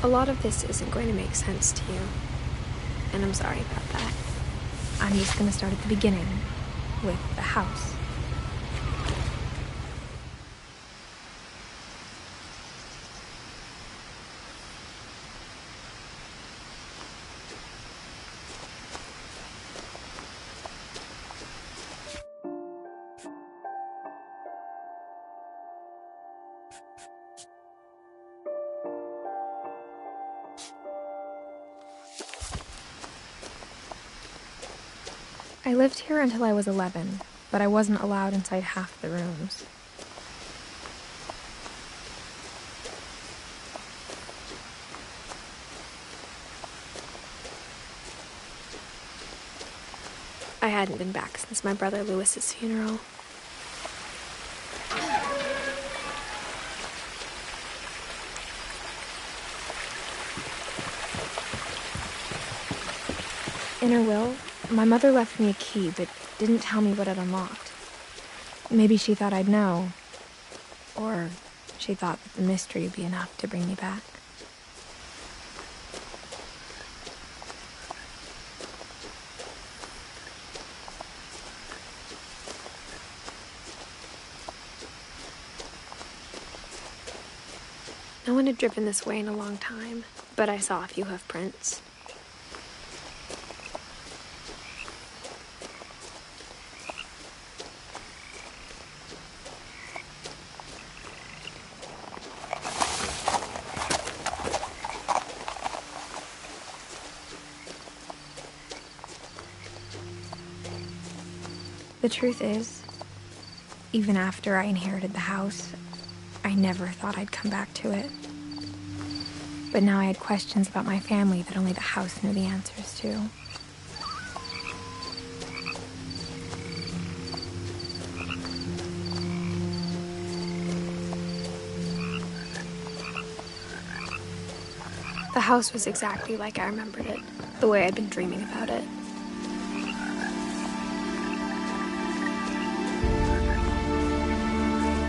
A lot of this isn't going to make sense to you, and I'm sorry about that. I'm just gonna start at the beginning, with the house. I lived here until I was 11, but I wasn't allowed inside half the rooms. I hadn't been back since my brother Lewis's funeral. In her will, my mother left me a key, but didn't tell me what it unlocked. Maybe she thought I'd know. Or she thought that the mystery would be enough to bring me back. No one had driven this way in a long time, but I saw a few hoof prints. The truth is, even after I inherited the house, I never thought I'd come back to it. But now I had questions about my family that only the house knew the answers to. The house was exactly like I remembered it, the way I'd been dreaming about it.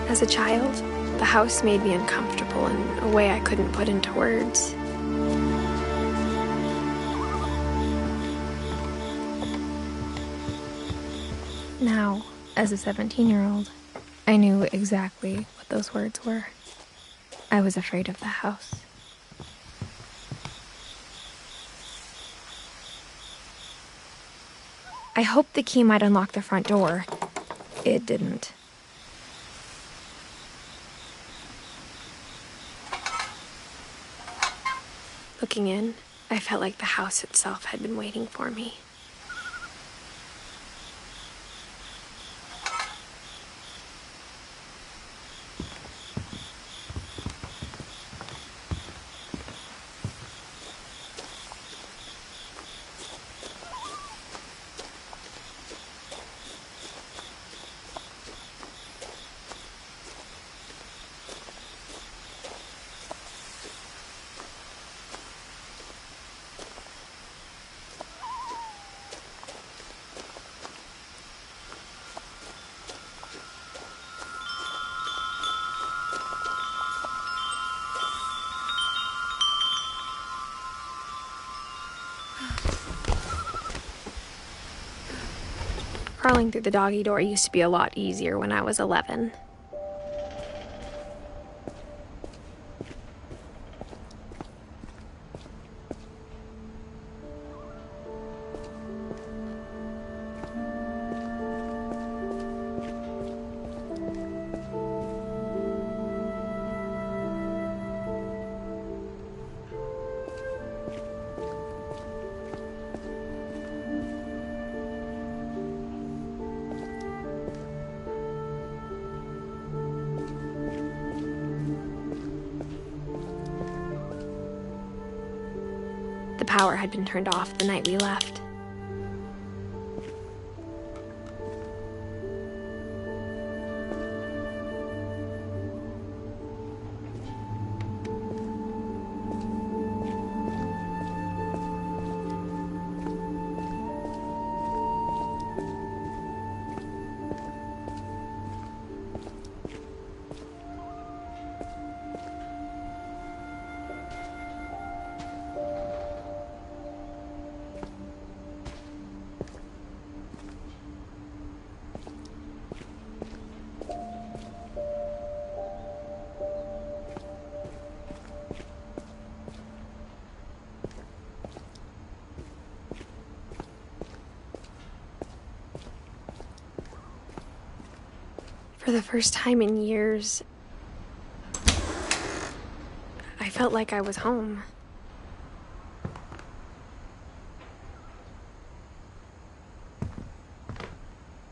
As a child, the house made me uncomfortable in a way I couldn't put into words. Now, as a 17-year-old, I knew exactly what those words were. I was afraid of the house. I hoped the key might unlock the front door. It didn't. Looking in, I felt like the house itself had been waiting for me. Crawling through the doggy door used to be a lot easier when I was 11. The power had been turned off the night we left. For the first time in years, I felt like I was home.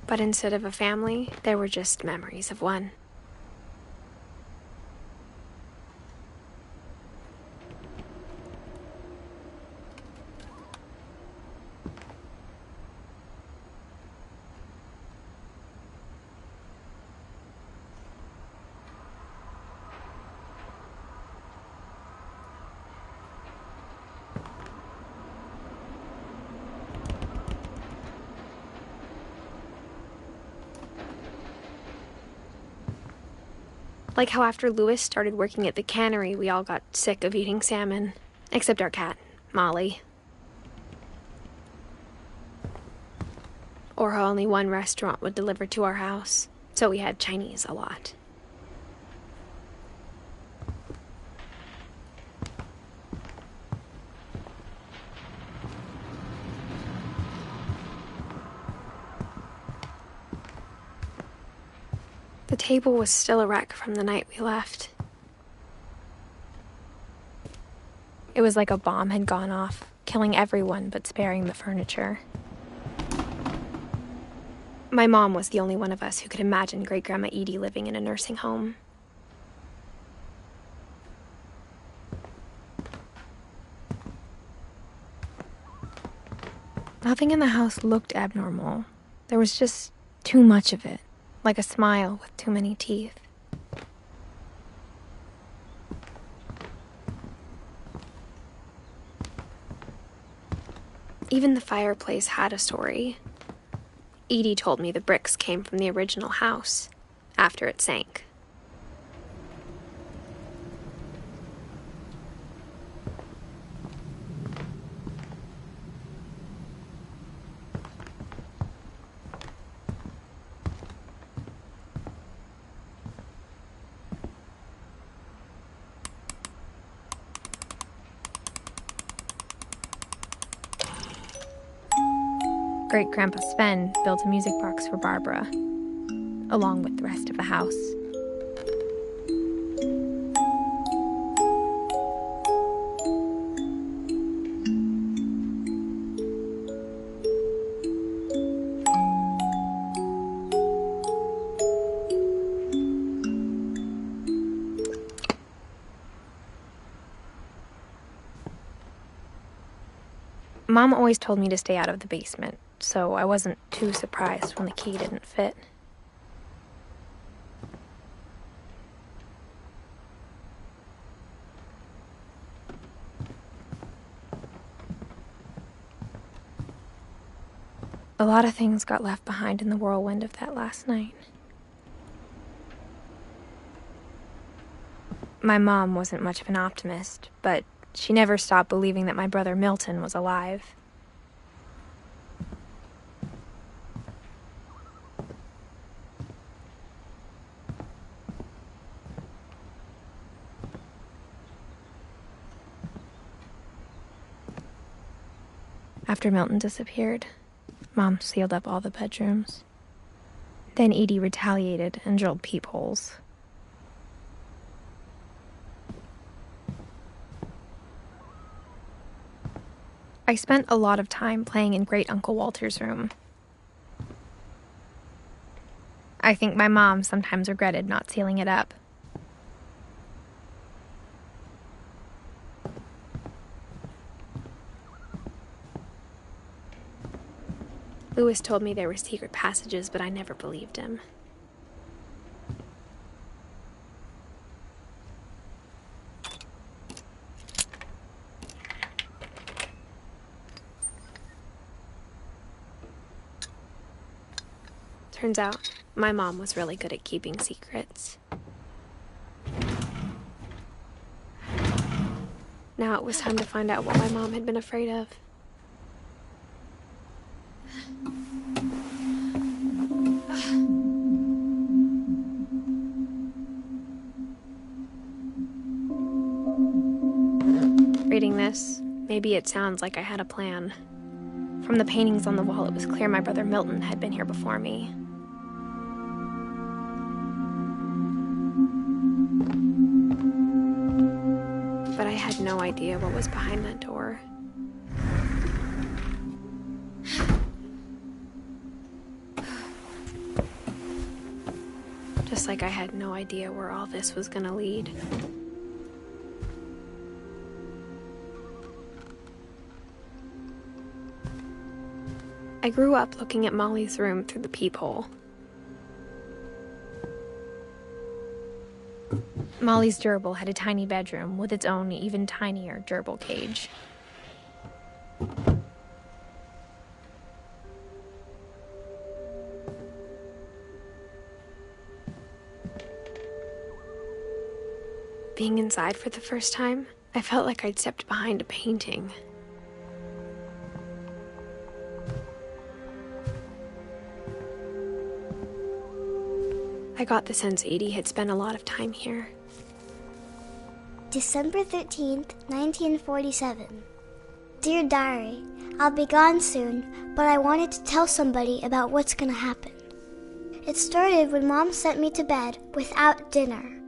But instead of a family, there were just memories of one. Like how after Louis started working at the cannery, we all got sick of eating salmon. Except our cat, Molly. Or how only one restaurant would deliver to our house, so we had Chinese a lot. The table was still a wreck from the night we left. It was like a bomb had gone off, killing everyone but sparing the furniture. My mom was the only one of us who could imagine Great-Grandma Edie living in a nursing home. Nothing in the house looked abnormal. There was just too much of it. Like a smile with too many teeth. Even the fireplace had a story. Edie told me the bricks came from the original house, after it sank. Great-Grandpa Sven built a music box for Barbara, along with the rest of the house. Mom always told me to stay out of the basement, so I wasn't too surprised when the key didn't fit. A lot of things got left behind in the whirlwind of that last night. My mom wasn't much of an optimist, but she never stopped believing that my brother Milton was alive. After Milton disappeared, Mom sealed up all the bedrooms. Then Edie retaliated and drilled peepholes. I spent a lot of time playing in Great Uncle Walter's room. I think my mom sometimes regretted not sealing it up. Louis told me there were secret passages, but I never believed him. Turns out, my mom was really good at keeping secrets. Now it was time to find out what my mom had been afraid of. Reading this, maybe it sounds like I had a plan. From the paintings on the wall, it was clear my brother Milton had been here before me. had no idea what was behind that door. Just like I had no idea where all this was gonna lead. I grew up looking at Molly's room through the peephole. Molly's gerbil had a tiny bedroom with its own even tinier gerbil cage. Being inside for the first time, I felt like I'd stepped behind a painting. I got the sense Edie had spent a lot of time here. December 13th, 1947. Dear Diary, I'll be gone soon, but I wanted to tell somebody about what's gonna happen. It started when Mom sent me to bed without dinner.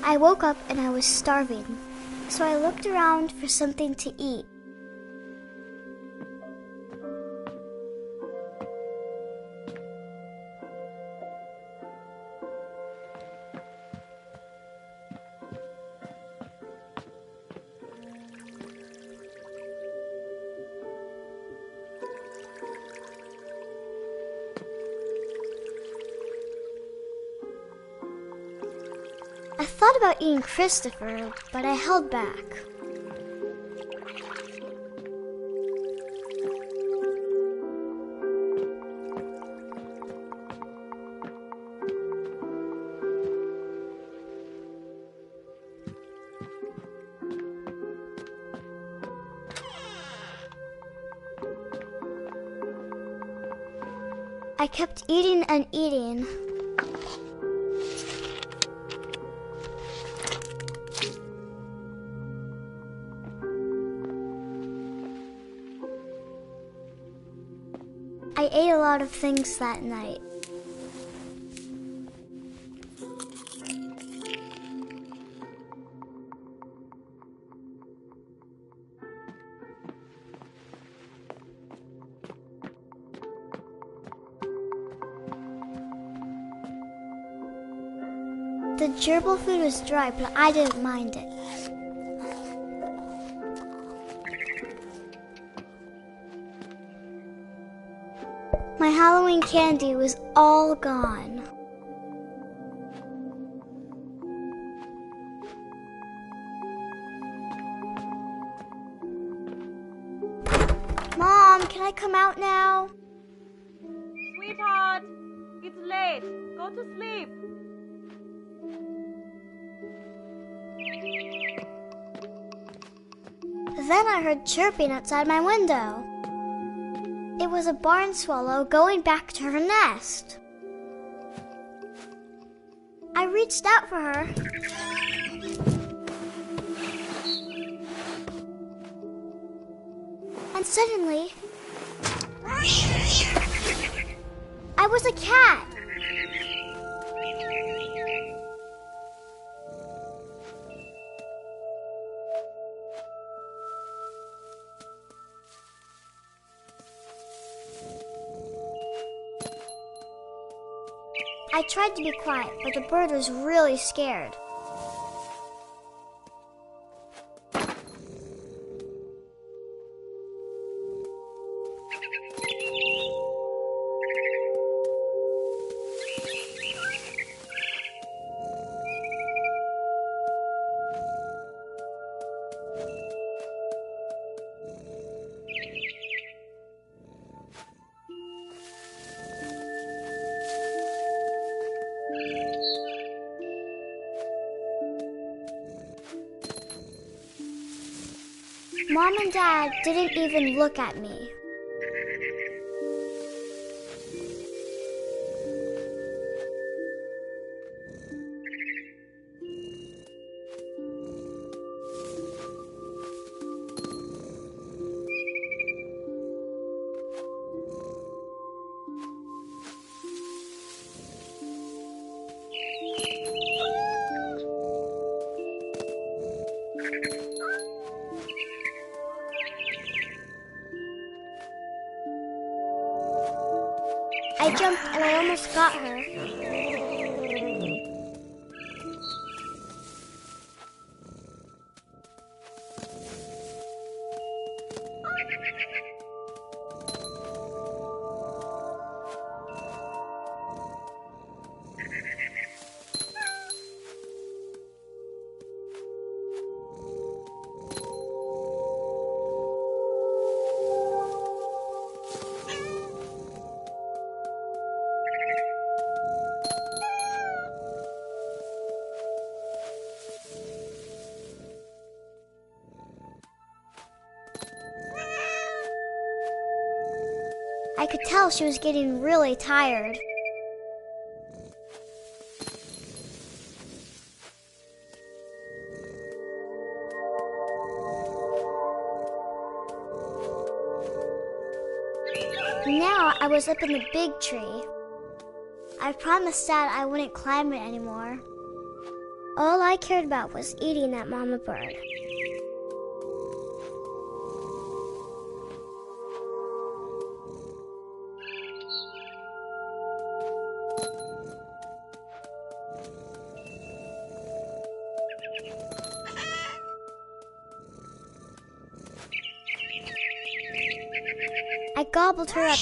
I woke up and I was starving, so I looked around for something to eat. I thought about eating Christopher, but I held back. I kept eating and eating. I ate a lot of things that night. The gerbil food was dry, but I didn't mind it. My Halloween candy was all gone. Mom, can I come out now? Sweetheart, it's late. Go to sleep. Then I heard chirping outside my window. It was a barn swallow going back to her nest. I reached out for her. And suddenly, I was a cat. I tried to be quiet, but the bird was really scared. Mom and Dad didn't even look at me. I jumped and I almost got her. I could tell she was getting really tired. Now I was up in the big tree. I promised Dad I wouldn't climb it anymore. All I cared about was eating that mama bird. I gobbled her up.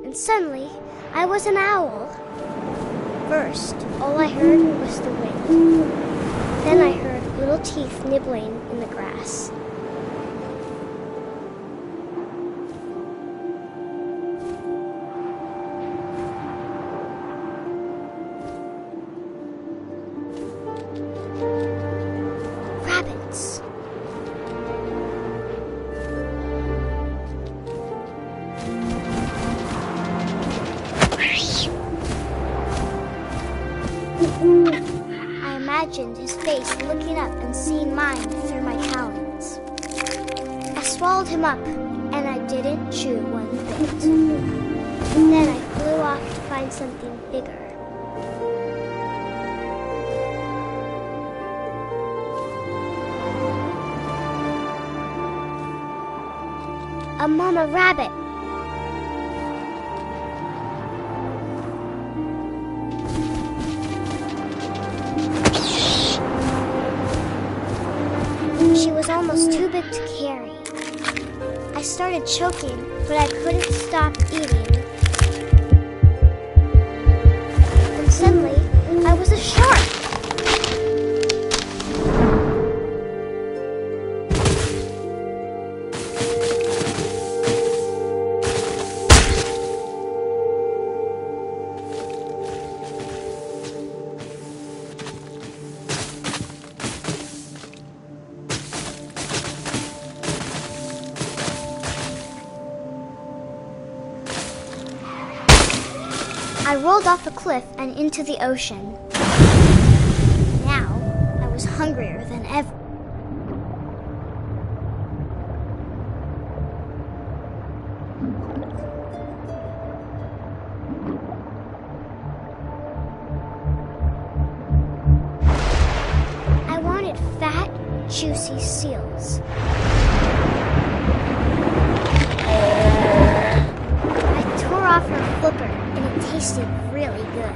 And suddenly, I was an owl. First, all I heard was the wind. Then I heard little teeth nibbling in the grass. Rabbits. I imagined his face looking up and seeing mine through my talons. I swallowed him up, and I didn't chew one bit. Then I flew off to find something bigger. A mama rabbit. She was almost too big to carry. I started choking, but I couldn't stop eating. And suddenly, I was a shark. I rolled off a cliff and into the ocean. Now, I was hungrier than ever. I wanted fat, juicy seals. I tore off her flipper, and it tasted really good.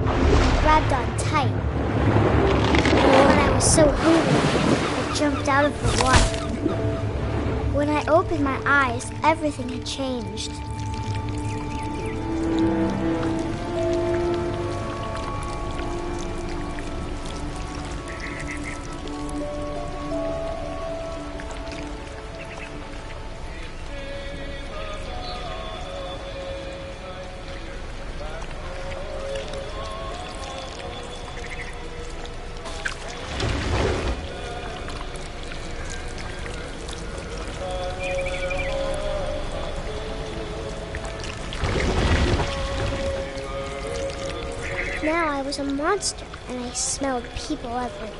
I grabbed on tight. When I was so hungry, I jumped out of the water. When I opened my eyes, everything had changed. Now I was a monster, and I smelled people everywhere.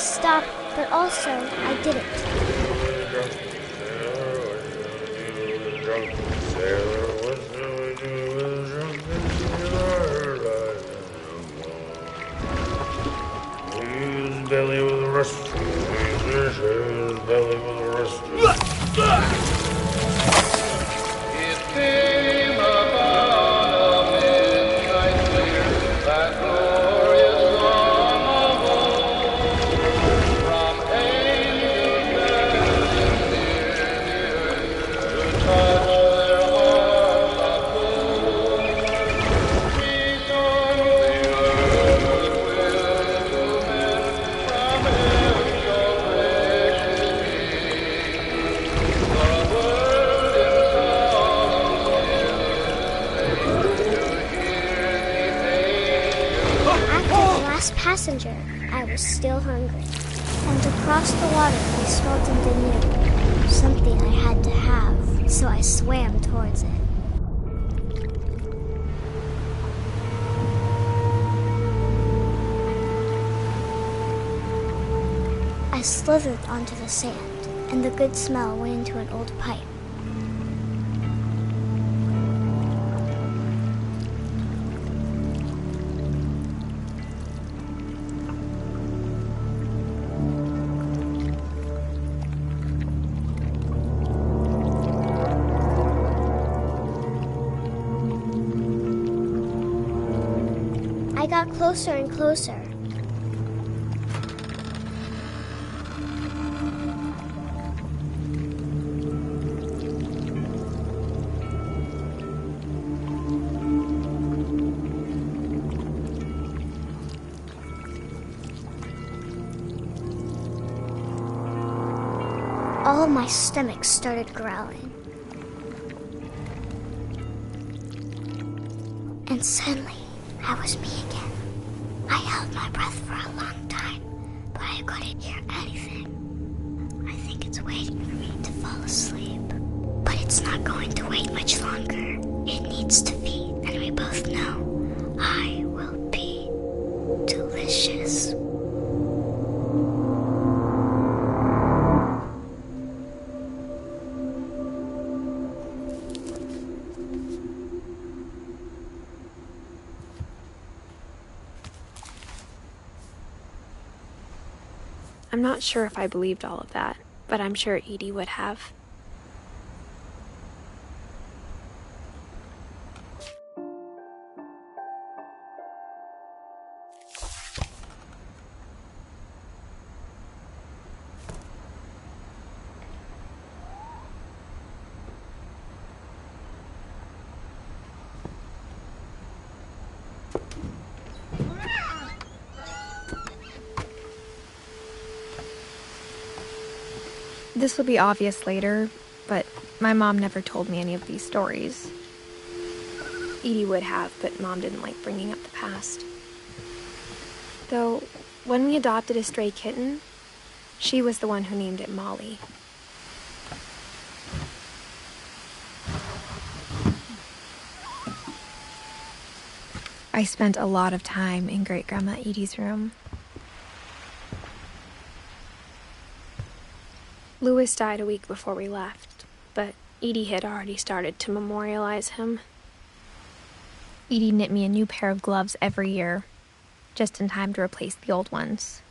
stop, but also I didn't. His belly was rusty. His belly was rusty. It came upon a midnight clear, that glorious song of old, from angels descending near the earth to touch their hearts of gold. He sung the earth was willing to mend, from heaven your gracious King. The world in song After the last passenger, I was still hungry. And across the water, I smelled something new. Something I had to have, so I swam towards it. I slithered onto the sand, and the good smell went into an old pipe. I got closer and closer. All my stomach started growling. And suddenly, I was me again. I held my breath for a long time, but I couldn't hear anything. I think it's waiting for me to fall asleep. But it's not going to wait much longer. It needs to feed, and we both know I will be delicious. I'm not sure if I believed all of that, but I'm sure Edie would have. This will be obvious later, but my mom never told me any of these stories. Edie would have, but Mom didn't like bringing up the past. Though, when we adopted a stray kitten, she was the one who named it Molly. I spent a lot of time in Great-Grandma Edie's room. Louis died a week before we left, but Edie had already started to memorialize him. Edie knit me a new pair of gloves every year, just in time to replace the old ones.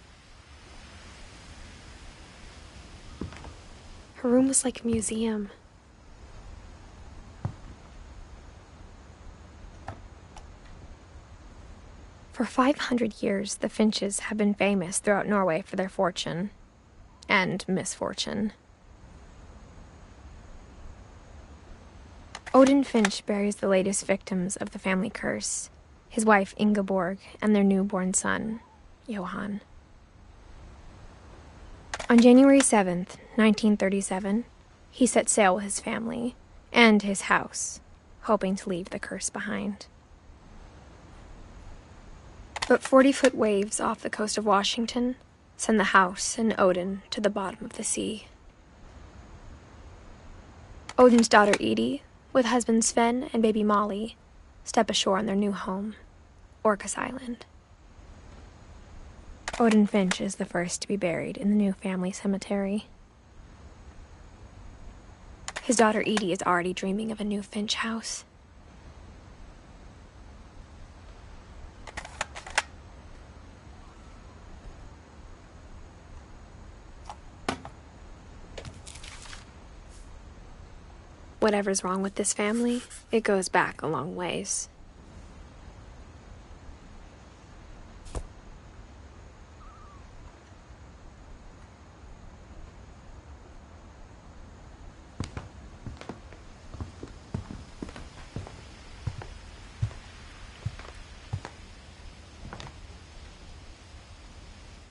Her room was like a museum. For 500 years, the Finches have been famous throughout Norway for their fortune. And misfortune. Odin Finch buries the latest victims of the family curse, his wife Ingeborg and their newborn son, Johan. On January 7th, 1937, he set sail with his family and his house, hoping to leave the curse behind. But 40-foot waves off the coast of Washington send the house and Odin to the bottom of the sea. Odin's daughter Edie, with husband Sven and baby Molly, step ashore on their new home, Orcas Island. Odin Finch is the first to be buried in the new family cemetery. His daughter Edie is already dreaming of a new Finch house. Whatever's wrong with this family, it goes back a long ways.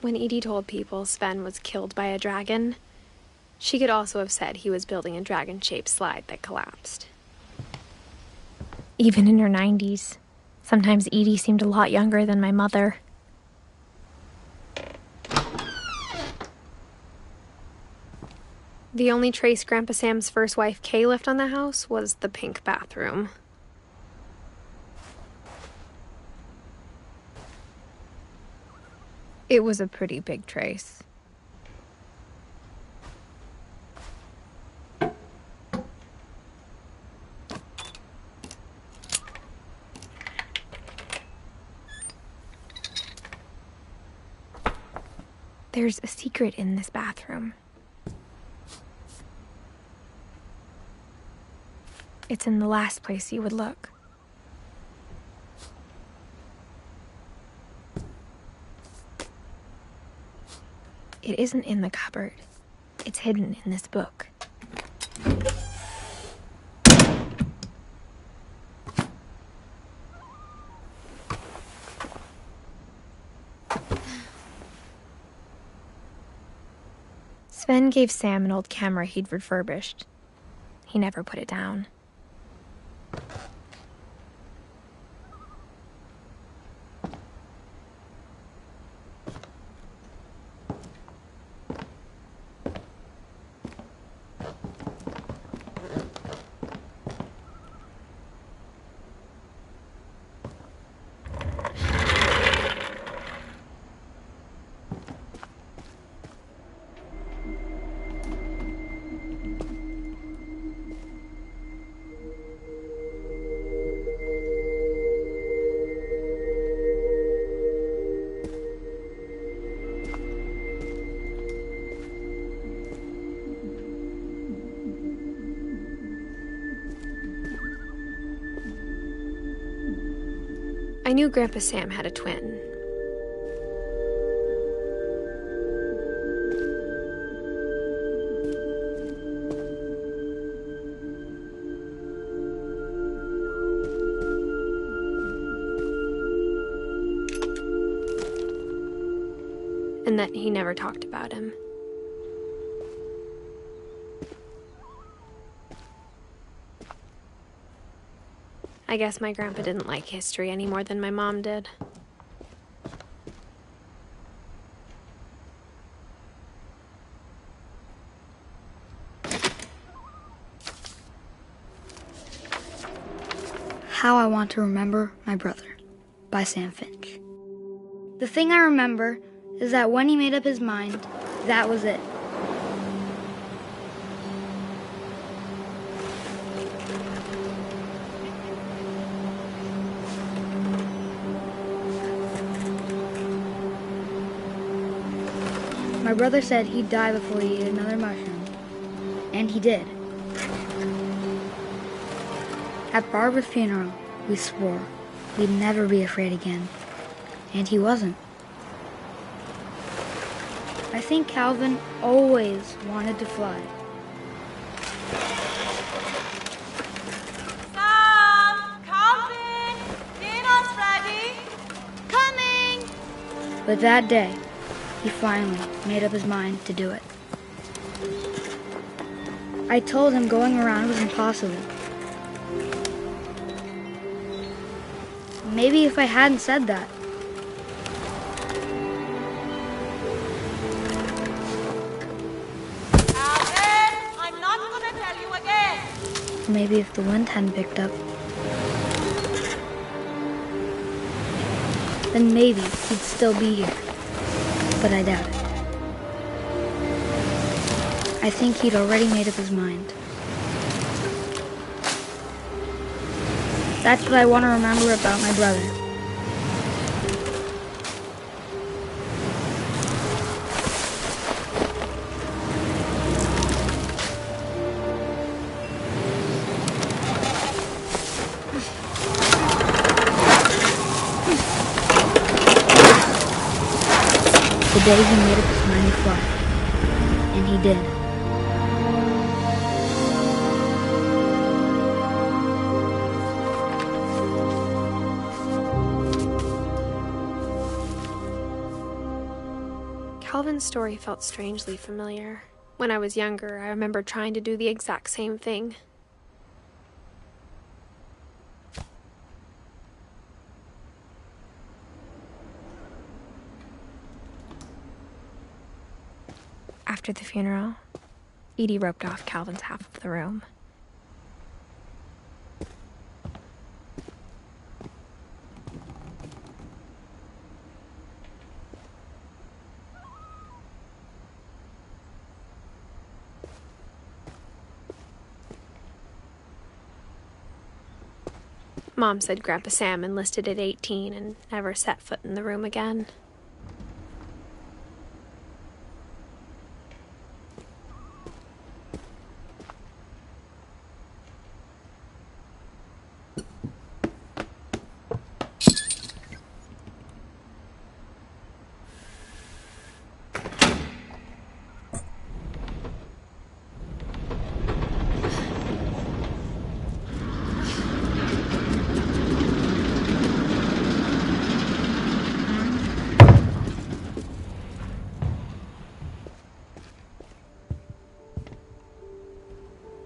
When Edie told people Sven was killed by a dragon, she could also have said he was building a dragon-shaped slide that collapsed. Even in her 90s, sometimes Edie seemed a lot younger than my mother. The only trace Grandpa Sam's first wife Kay left on the house was the pink bathroom. It was a pretty big trace. There's a secret in this bathroom. It's in the last place you would look. It isn't in the cupboard. It's hidden in this book. Sven gave Sam an old camera he'd refurbished. He never put it down. I knew Grandpa Sam had a twin. And that he never talked about him. I guess my grandpa didn't like history any more than my mom did. How I Want to Remember My Brother by Sam Finch. The thing I remember is that when he made up his mind, that was it. My brother said he'd die before he ate another mushroom. And he did. At Barbara's funeral, we swore we'd never be afraid again. And he wasn't. I think Calvin always wanted to fly. Sam! Calvin! Dinner's ready! Coming! But that day, he finally made up his mind to do it. I told him going around was impossible. Maybe if I hadn't said that, Calvin! I'm not gonna tell you again! maybe if the wind hadn't picked up, then maybe he'd still be here. but I doubt it. I think he'd already made up his mind. That's what I want to remember about my brother. The day he made up his mind to fly. And he did. Calvin's story felt strangely familiar. When I was younger, I remember trying to do the exact same thing. After the funeral, Edie roped off Calvin's half of the room. Mom said Grandpa Sam enlisted at 18 and never set foot in the room again.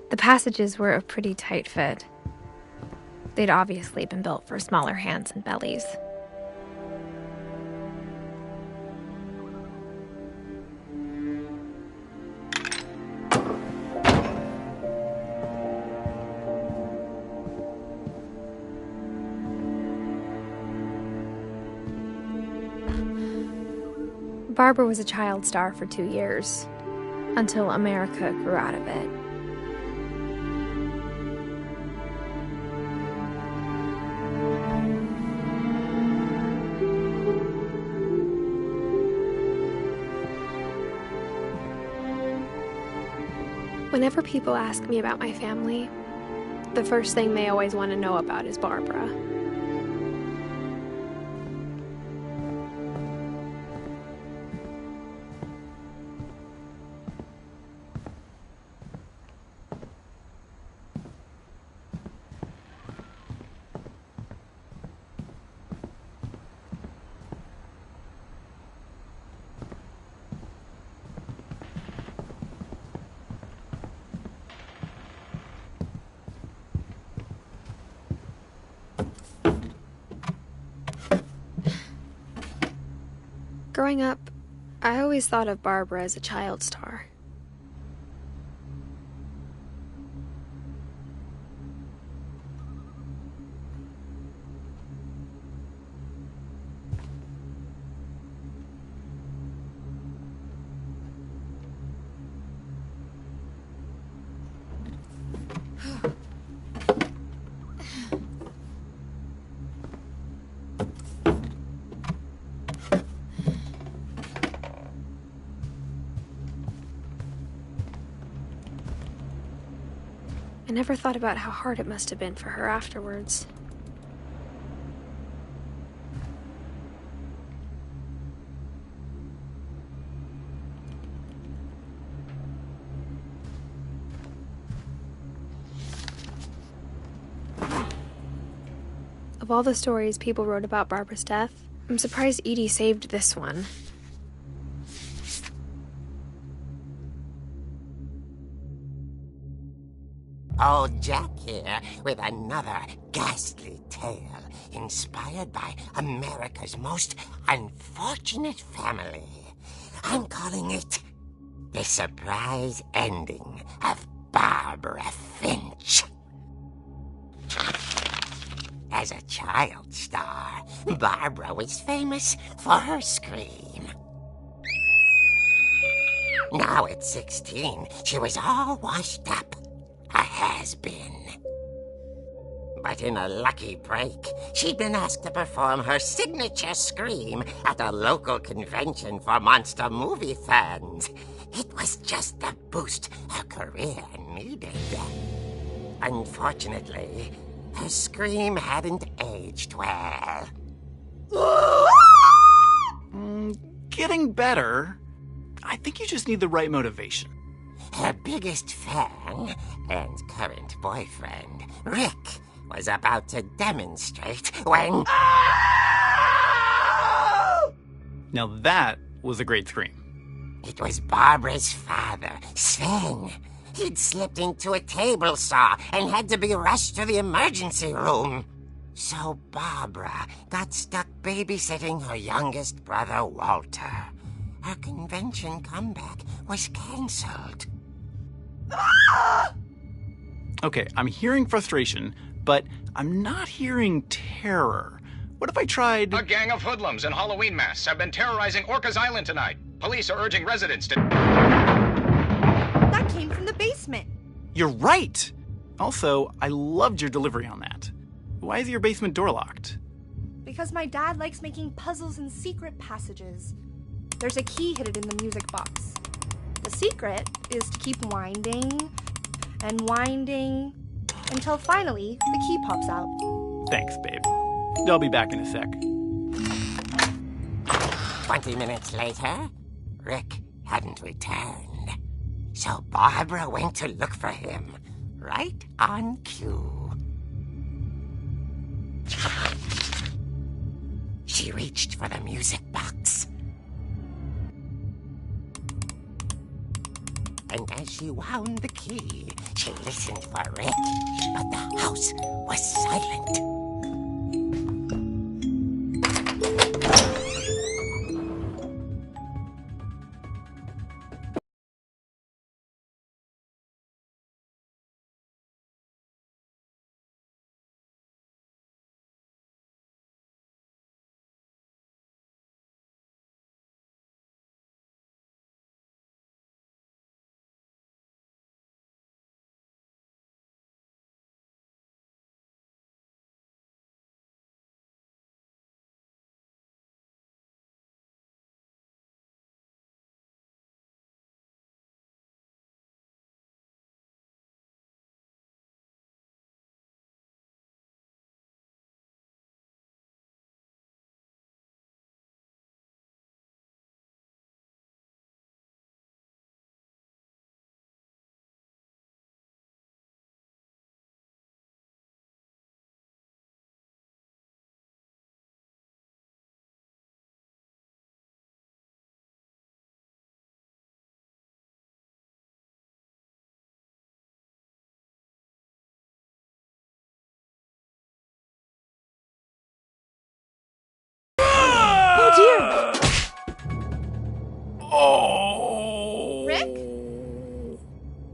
The passages were a pretty tight fit. They'd obviously been built for smaller hands and bellies. Barbara was a child star for 2 years, until America grew out of it. Whenever people ask me about my family, the first thing they always want to know about is Barbara. Growing up, I always thought of Barbara as a child star. I never thought about how hard it must have been for her afterwards. Of all the stories people wrote about Barbara's death, I'm surprised Edie saved this one. Old Jack here with another ghastly tale inspired by America's most unfortunate family. I'm calling it The Surprise Ending of Barbara Finch. As a child star, Barbara was famous for her scream. Now at 16, she was all washed up. A has-been. But in a lucky break, she'd been asked to perform her signature scream at a local convention for monster movie fans. It was just the boost her career needed. Unfortunately, her scream hadn't aged well. Getting better. I think you just need the right motivation. Her biggest fan and current boyfriend, Rick, was about to demonstrate when... Now that was a great scream. It was Barbara's father, Sven. He'd slipped into a table saw and had to be rushed to the emergency room. So Barbara got stuck babysitting her youngest brother, Walter. Her convention comeback was canceled. Okay, I'm hearing frustration, but I'm not hearing terror. What if I tried... A gang of hoodlums in Halloween masks have been terrorizing Orcas Island tonight. Police are urging residents to... That came from the basement. You're right! Also, I loved your delivery on that. Why is your basement door locked? Because my dad likes making puzzles and secret passages. There's a key hidden in the music box. The secret is to keep winding and winding until finally the key pops out. Thanks, babe. I'll be back in a sec. 20 minutes later, Rick hadn't returned. So Barbara went to look for him, right on cue. She reached for the music box. And as she wound the key, she listened for Rick, but the house was silent. Oh! Rick?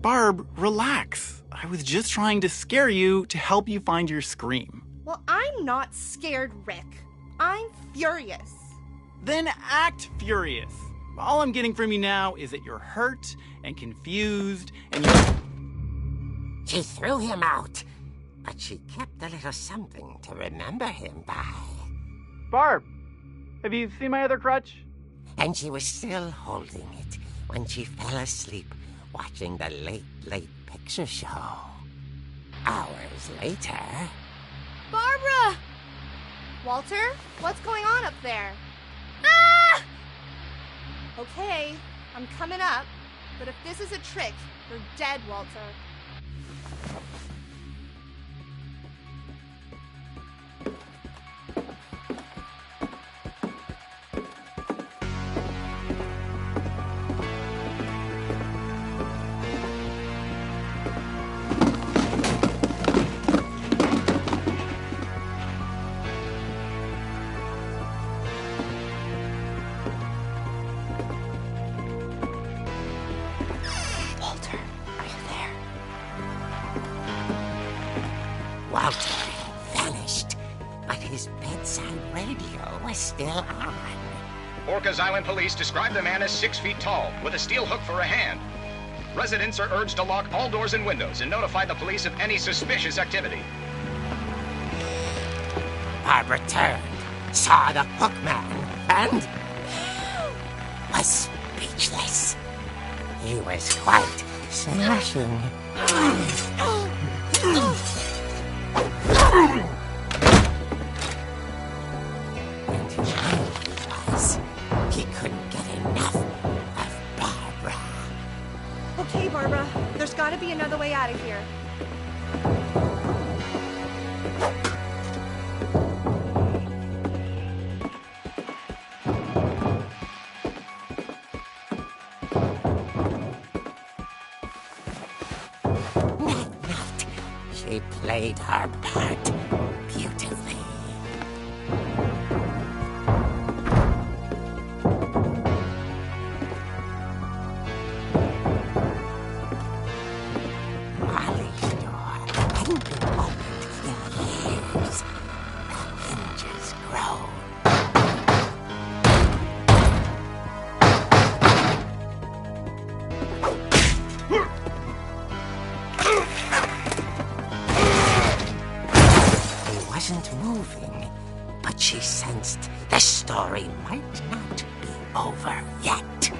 Barb, relax. I was just trying to scare you to help you find your scream. Well, I'm not scared, Rick. I'm furious. Then act furious. All I'm getting from you now is that you're hurt and confused and you're... She threw him out, but she kept a little something to remember him by. Barb, have you seen my other crutch? And she was still holding it when she fell asleep watching the late picture show. Hours later... Barbara! Walter, what's going on up there? Ah! Okay, I'm coming up, but if this is a trick, you're dead, Walter. Walter had vanished, but his bedside radio was still on. Orcas Island police describe the man as 6 feet tall, with a steel hook for a hand. Residents are urged to lock all doors and windows and notify the police of any suspicious activity. Barbara turned, saw the hook man, and was speechless. He was quite smashing. And he couldn't get enough of Barbara. Okay, Barbara, there's gotta be another way out of here. She played her part beautifully. Molly's door hadn't been opened in years. The hinges groaned. Wasn't moving, but she sensed the story might not be over yet.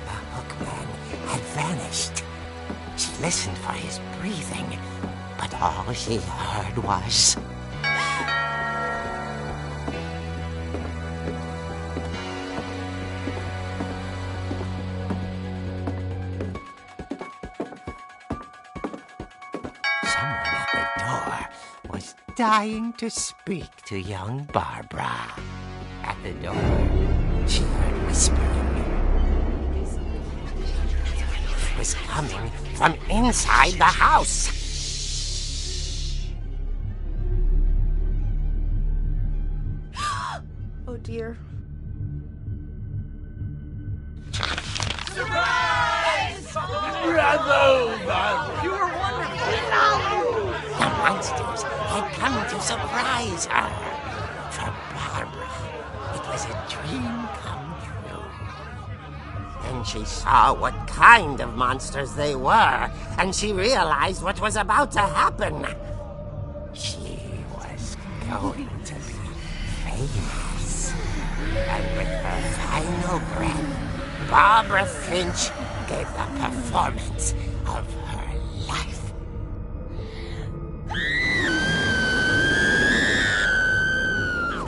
The hookman had vanished. She listened for his breathing, but all she heard was... someone at the door was dying to speak to young Barbara. At the door, she heard whispering. It was coming from inside the house. Oh dear. Surprise! Bravo, Barbara! You were wonderful. The monsters had come to surprise her. For Barbara, it was a dream come true. Then she saw what kind of monsters they were, and she realized what was about to happen. She was going to be famous. And with her final breath, Barbara Finch gave the performance of her life.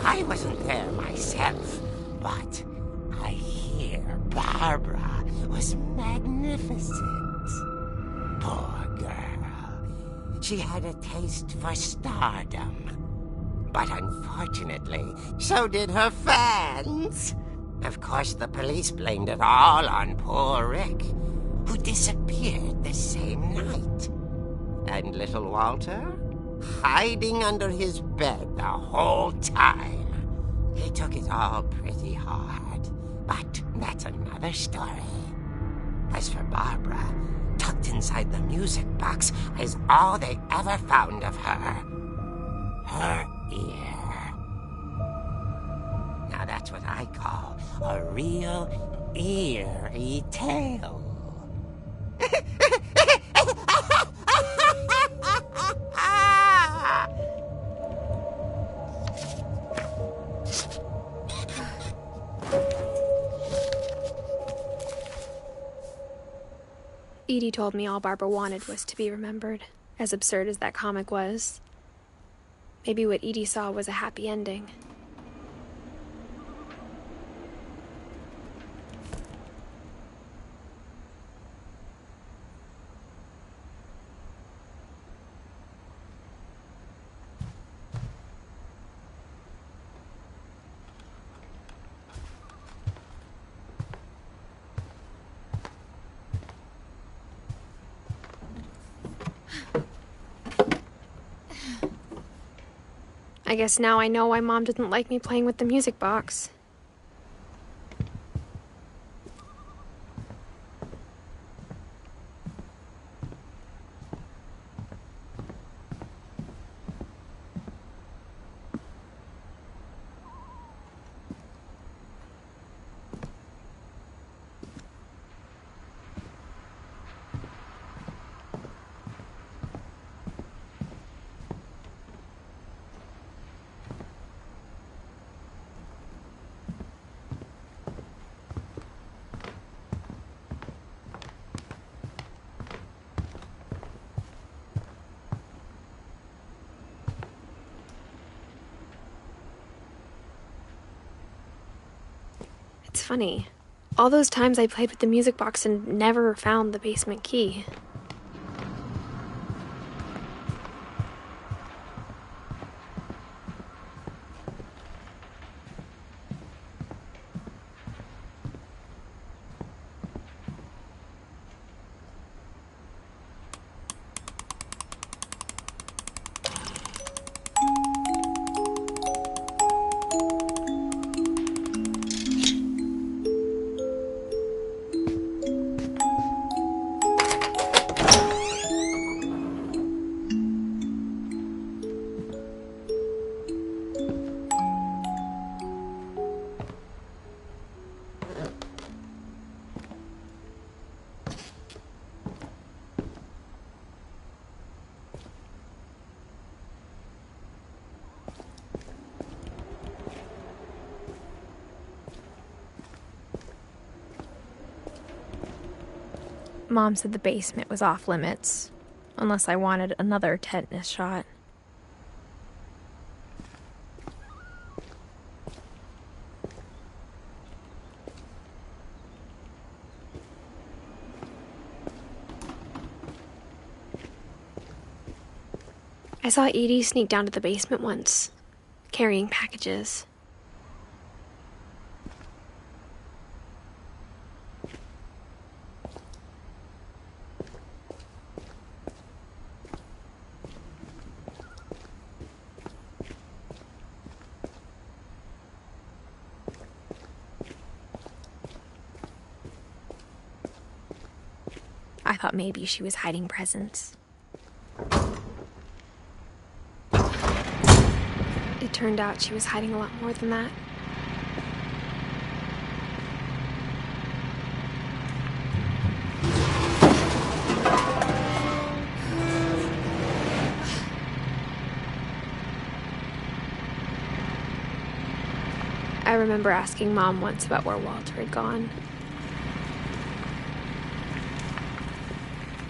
I wasn't there myself, but I hear Barbara was magnificent. Poor girl. She had a taste for stardom. But unfortunately, so did her fans. Of course, the police blamed it all on poor Rick, who disappeared the same night. And little Walter, hiding under his bed the whole time. He took it all pretty hard, but that's another story. As for Barbara, tucked inside the music box is all they ever found of her. Her ear. Now that's what I call a real eerie tale. Edie told me all Barbara wanted was to be remembered, as absurd as that comic was. Maybe what Edie saw was a happy ending. I guess now I know why Mom didn't like me playing with the music box. funny. All those times I played with the music box and never found the basement key. Mom said the basement was off limits, unless I wanted another tetanus shot. I saw Edie sneak down to the basement once, carrying packages. I thought maybe she was hiding presents. It turned out she was hiding a lot more than that. I remember asking Mom once about where Walter had gone.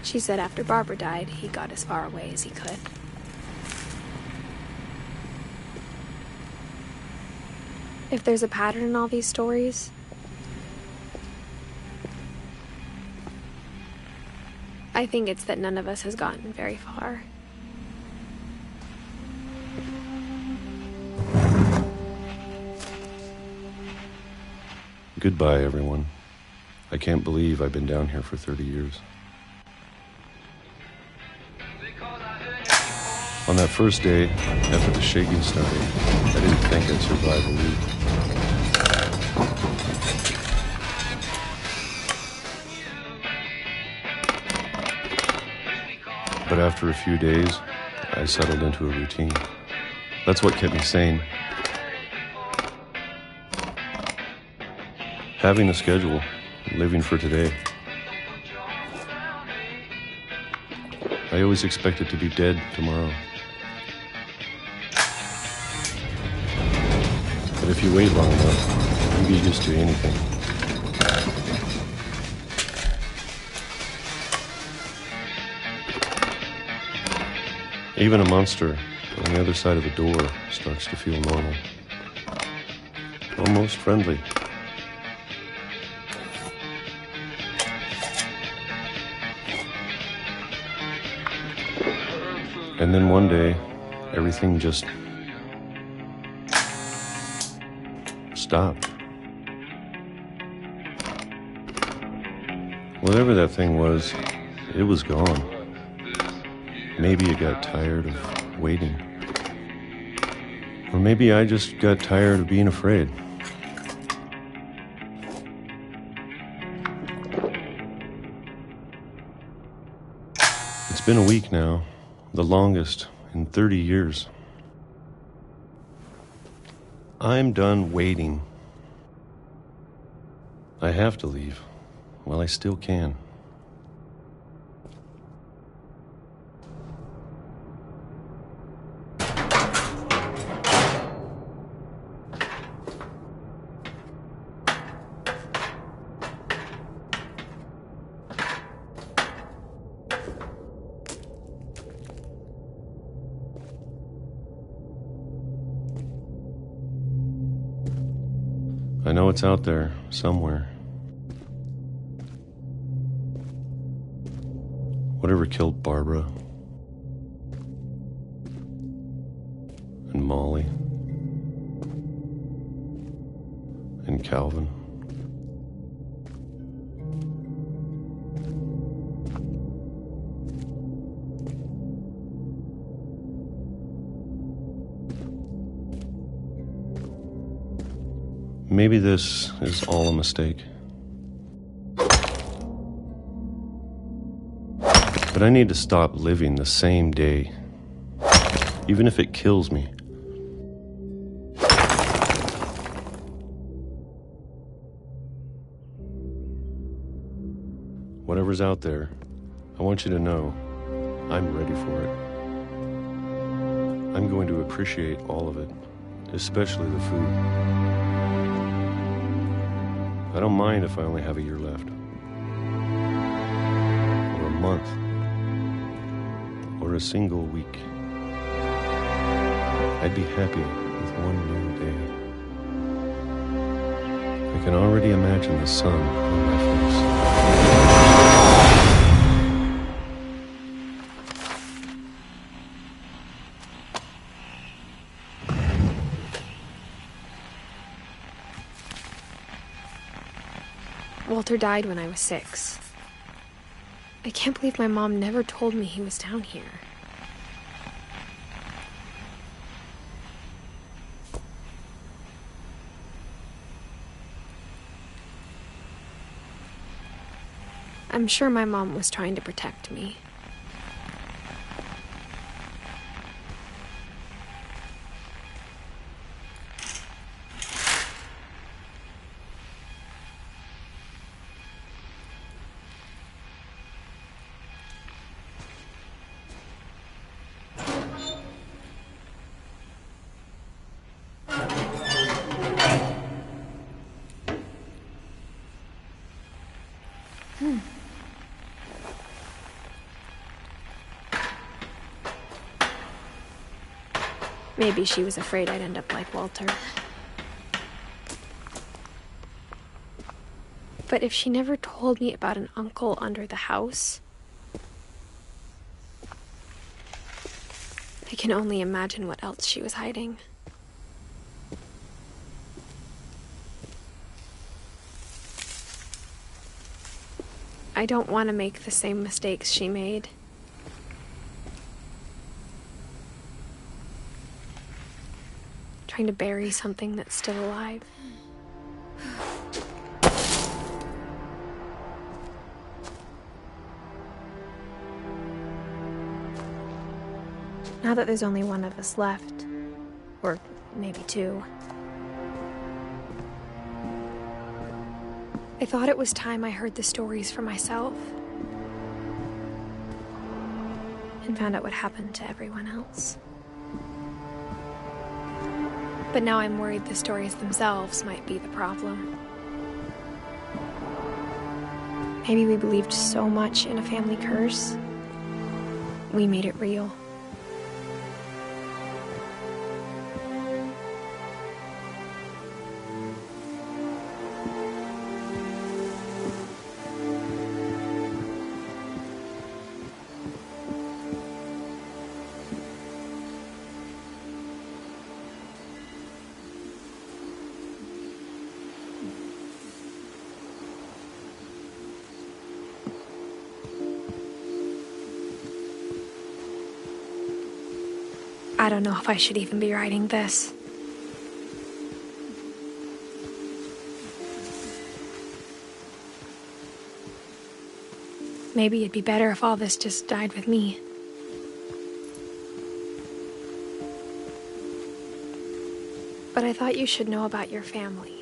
She said after Barbara died, he got as far away as he could. If there's a pattern in all these stories, I think it's that none of us has gotten very far. Goodbye, everyone. I can't believe I've been down here for 30 years. On that first day, after the shaking started, I didn't think I'd survive a week. But after a few days, I settled into a routine. That's what kept me sane. Having a schedule, living for today. I always expected to be dead tomorrow. But if you wait long enough, you get used to anything. Even a monster on the other side of the door starts to feel normal. Almost friendly. And then one day, everything just stopped. Whatever that thing was, it was gone. Maybe it got tired of waiting. Or maybe I just got tired of being afraid. It's been a week now, the longest in 30 years. I'm done waiting. I have to leave while I still can. I know it's out there, somewhere. Whatever killed Barbara and Molly and Calvin. Maybe this is all a mistake. But I need to stop living the same day, even if it kills me. Whatever's out there, I want you to know I'm ready for it. I'm going to appreciate all of it, especially the food. I don't mind if I only have a year left, or a month, or a single week. I'd be happy with one new day. I can already imagine the sun on my face. Walter died when I was 6. I can't believe my mom never told me he was down here. I'm sure my mom was trying to protect me. Maybe she was afraid I'd end up like Walter. But if she never told me about an uncle under the house, I can only imagine what else she was hiding. I don't want to make the same mistakes she made. Trying to bury something that's still alive. Now that there's only one of us left, or maybe 2, I thought it was time I heard the stories for myself and found out what happened to everyone else. But now I'm worried the stories themselves might be the problem. Maybe we believed so much in a family curse, we made it real. I don't know if I should even be writing this. Maybe it'd be better if all this just died with me. But I thought you should know about your family.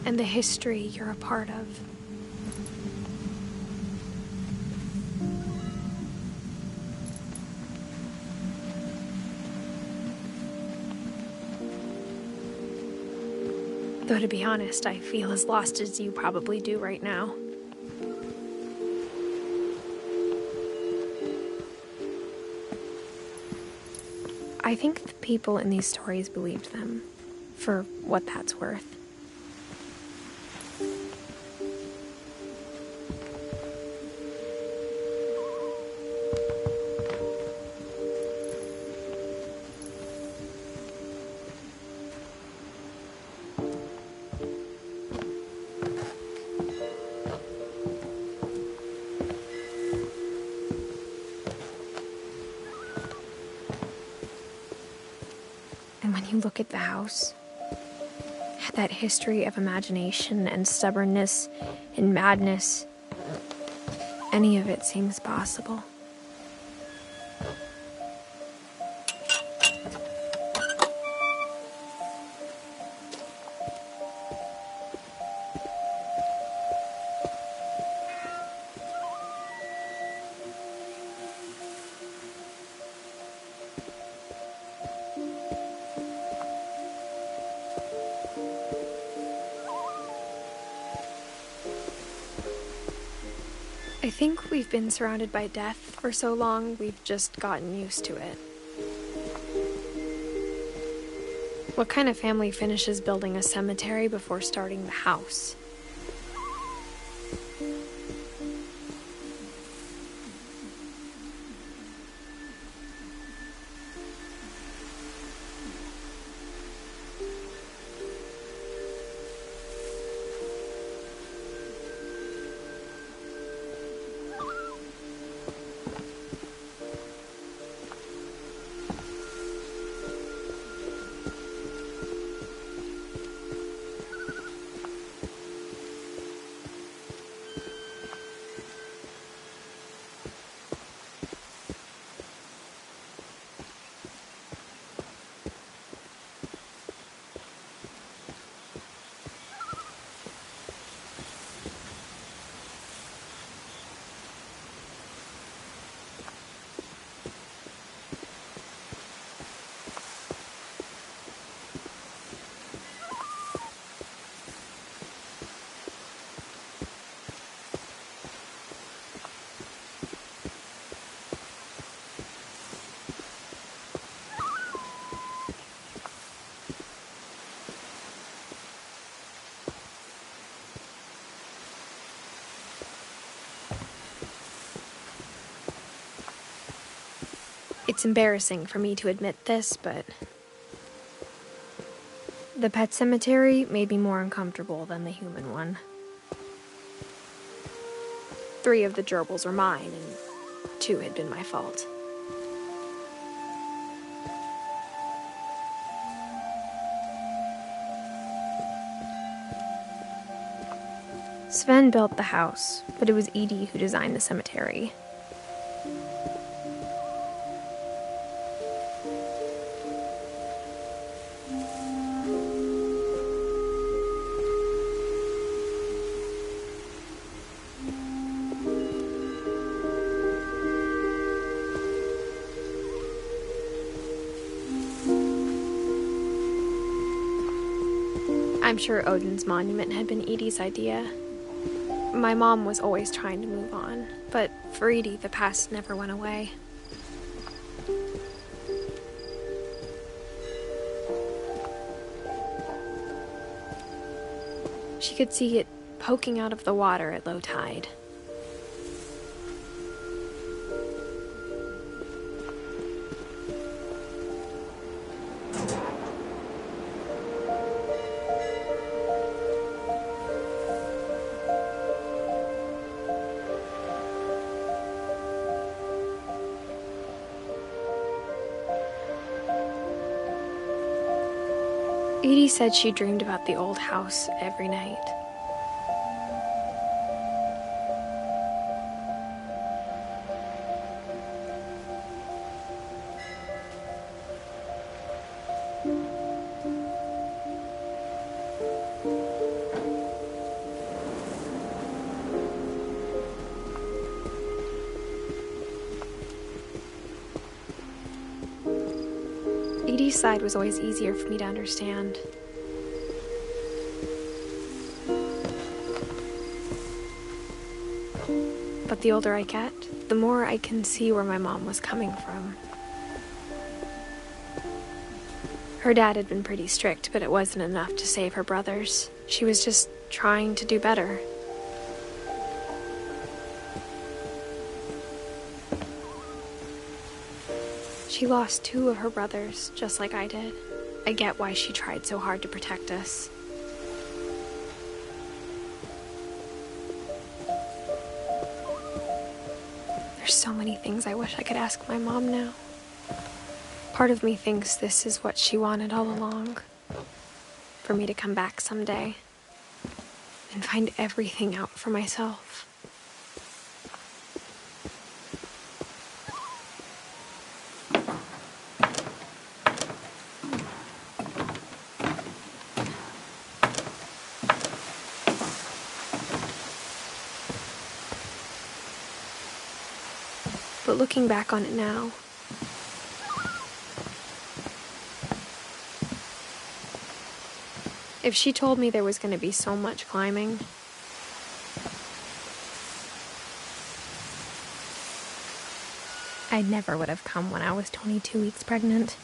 And the history you're a part of. Though to be honest, I feel as lost as you probably do right now. I think the people in these stories believed them, for what that's worth. And when you look at the house, that history of imagination and stubbornness and madness, any of it seems possible. I think we've been surrounded by death for so long, we've just gotten used to it. What kind of family finishes building a cemetery before starting the house? It's embarrassing for me to admit this, but the pet cemetery made me more uncomfortable than the human one. 3 of the gerbils were mine, and 2 had been my fault. Sven built the house, but it was Edie who designed the cemetery. I'm sure Odin's monument had been Edie's idea. My mom was always trying to move on, but for Edie, the past never went away. She could see it poking out of the water at low tide. Edie said she dreamed about the old house every night. Edie's side was always easier for me to understand. But the older I get, the more I can see where my mom was coming from. Her dad had been pretty strict, but it wasn't enough to save her brothers. She was just trying to do better. She lost 2 of her brothers, just like I did. I get why she tried so hard to protect us. There's so many things I wish I could ask my mom now. Part of me thinks this is what she wanted all along. For me to come back someday and find everything out for myself. But looking back on it now, if she told me there was going to be so much climbing, I never would have come when I was 22 weeks pregnant.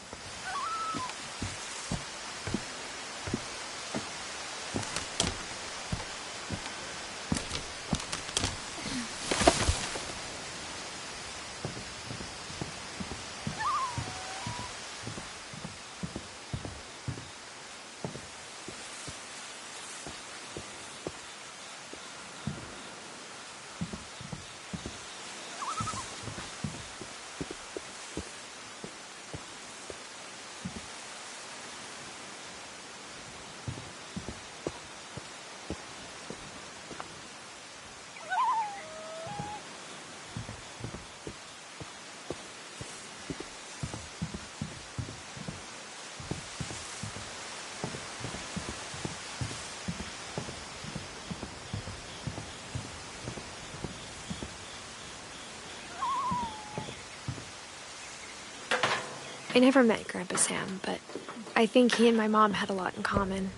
I never met Grandpa Sam, but I think he and my mom had a lot in common.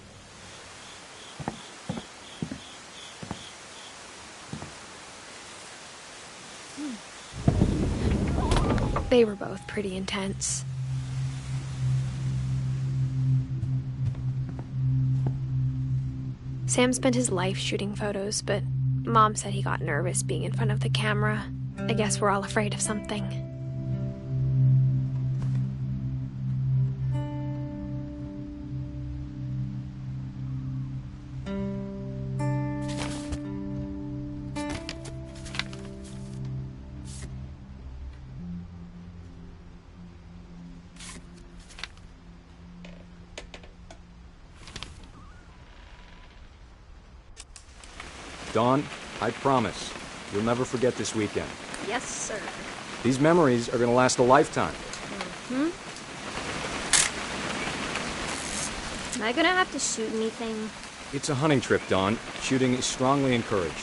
They were both pretty intense. Sam spent his life shooting photos, but Mom said he got nervous being in front of the camera. I guess we're all afraid of something. Dawn, I promise, you'll never forget this weekend. Yes, sir. These memories are going to last a lifetime. Am I gonna have to shoot anything? It's a hunting trip, Dawn. Shooting is strongly encouraged.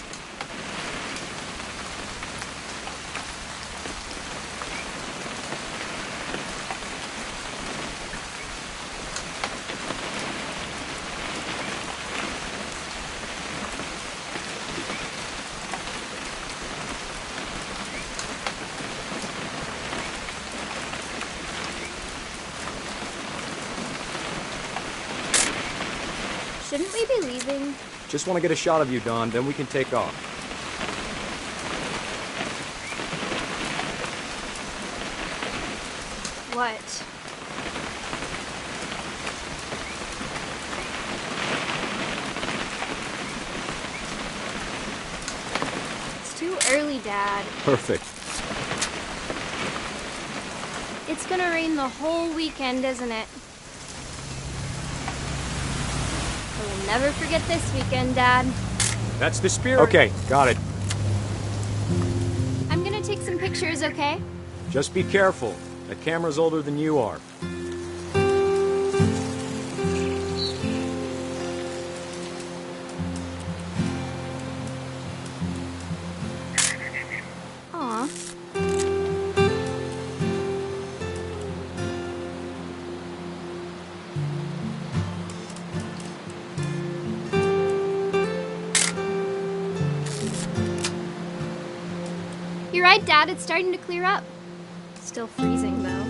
Shouldn't we be leaving? Just want to get a shot of you, Dawn, then we can take off. What? It's too early, Dad. Perfect. It's gonna rain the whole weekend, isn't it? We'll never forget this weekend, Dad. That's the spirit. Okay, got it. I'm gonna take some pictures, okay? Just be careful. That camera's older than you are. Aw. You're right, Dad. It's starting to clear up. Still freezing, though.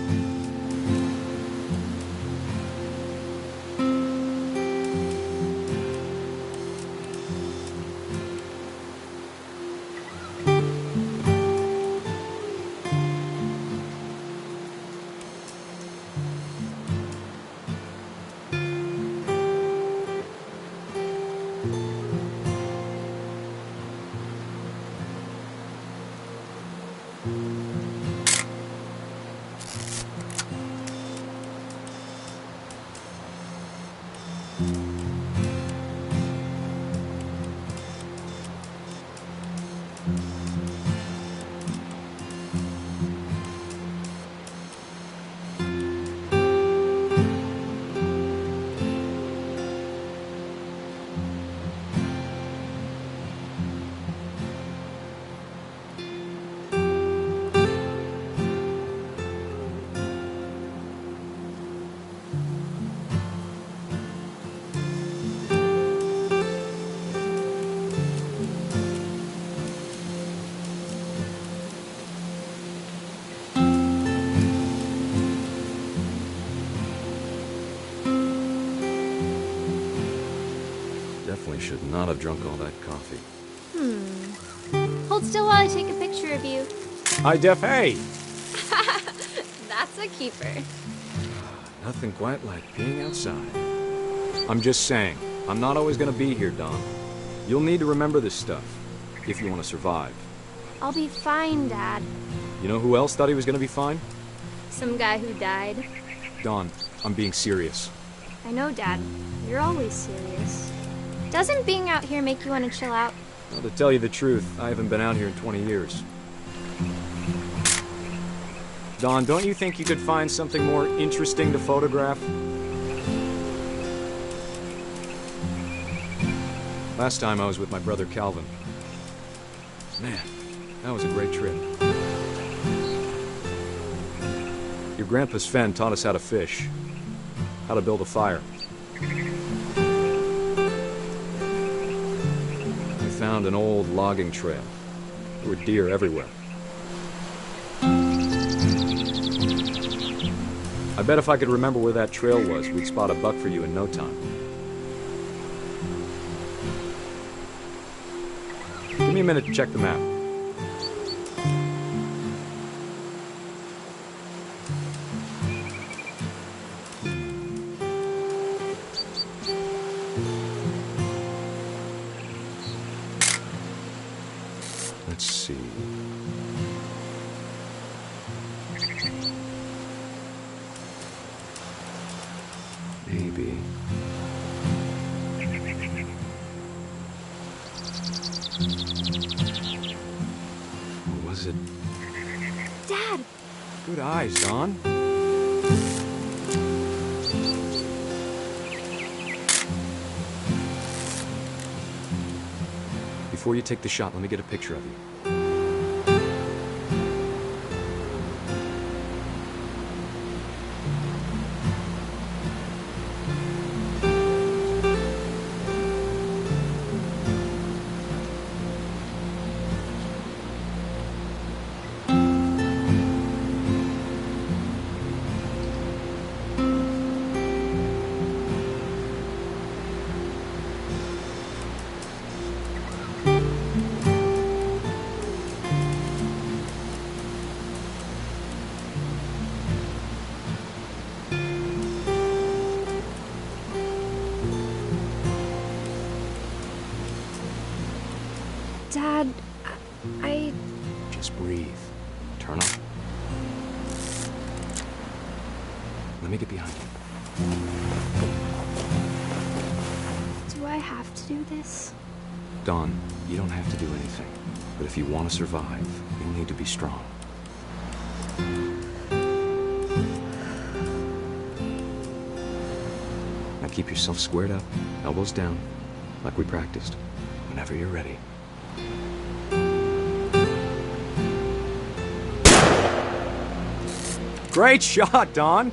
Definitely should not have drunk all that coffee. Hold still while I take a picture of you. Hi, Def. Hey! That's a keeper. Nothing quite like being outside. I'm just saying, I'm not always gonna be here, Don. You'll need to remember this stuff, if you want to survive. I'll be fine, Dad. You know who else thought he was gonna be fine? Some guy who died. Don, I'm being serious. I know, Dad. You're always serious. Doesn't being out here make you want to chill out? Well, to tell you the truth, I haven't been out here in 20 years. Don, don't you think you could find something more interesting to photograph? Last time I was with my brother Calvin. Man, that was a great trip. Your grandpa Sven taught us how to fish, how to build a fire. We found an old logging trail. There were deer everywhere. I bet if I could remember where that trail was, we'd spot a buck for you in no time. Give me a minute to check the map. Let's see. Maybe. Or was it? Dad! Good eyes, Don. Before you take the shot, let me get a picture of you. Dad, I... Just breathe. Turn up. Let me get behind you. Do I have to do this? Don, you don't have to do anything. But if you want to survive, you'll need to be strong. Now keep yourself squared up, elbows down, like we practiced. Whenever you're ready. Great shot, Don!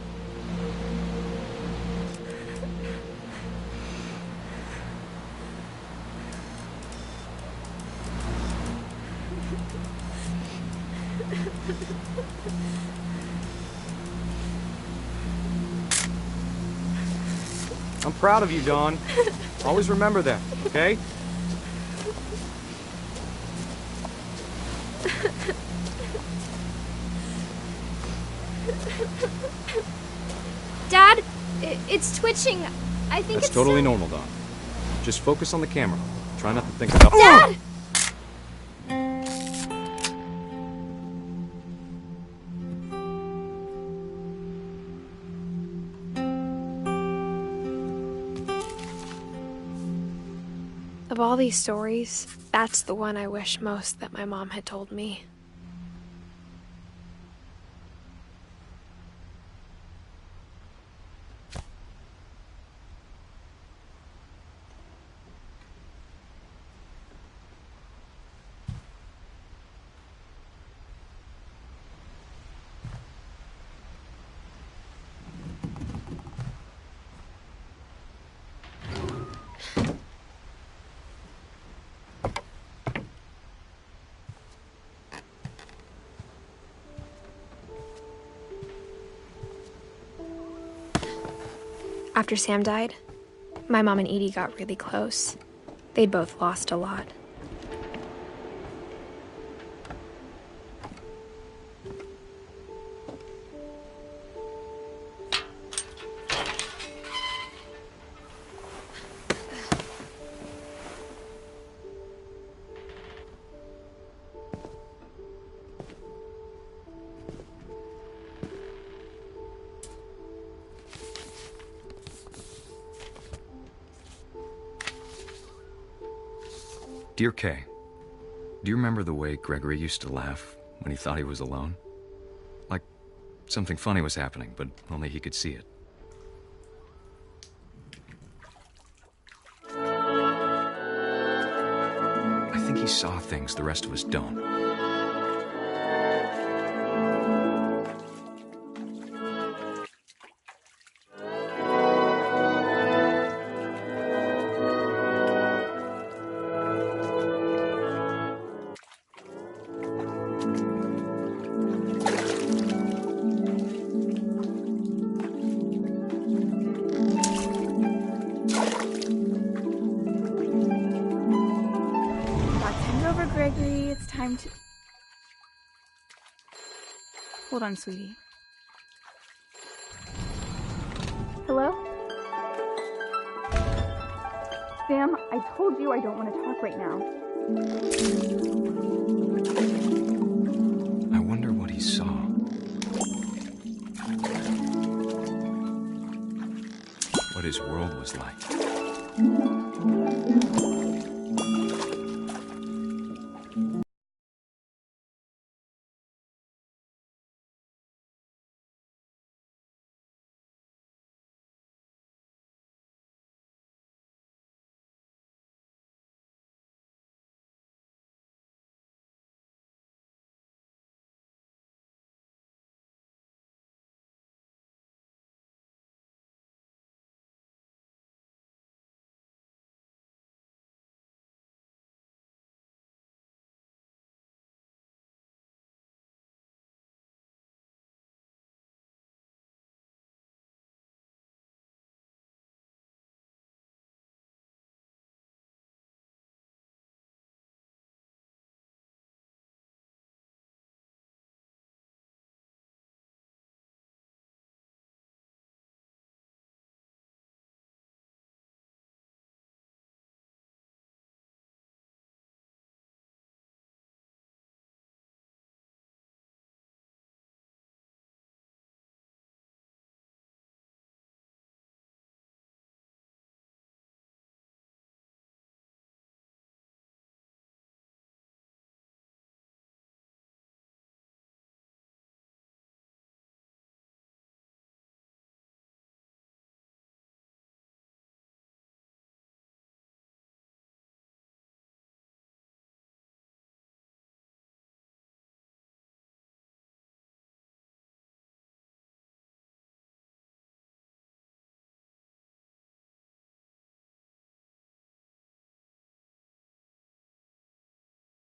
I'm proud of you, Don. Always remember that, okay? Dad, it's twitching. I think That's it's totally normal, Don. Just focus on the camera. Try not to think about— Dad! Of all these stories, that's the one I wish most that my mom had told me. After Sam died, my mom and Edie got really close. They'd both lost a lot. Dear Kay, do you remember the way Gregory used to laugh when he thought he was alone? Like something funny was happening, but only he could see it. I think he saw things the rest of us don't. Gregory, it's time to... Hold on, sweetie. Hello? Sam, I told you I don't want to talk right now. I wonder what he saw. What his world was like.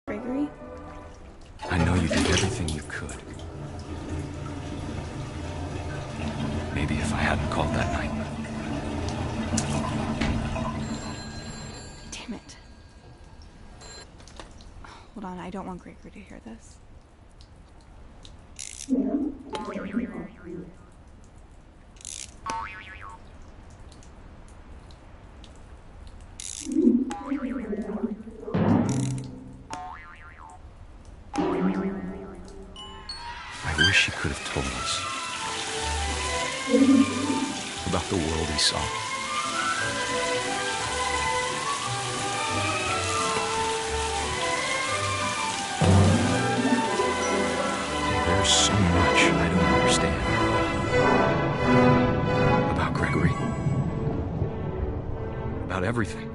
Gregory? I know you did everything you could. Maybe if I hadn't called that night. Damn it. Hold on, I don't want Gregory to hear this. I wish he could have told us about the world he saw. about everything.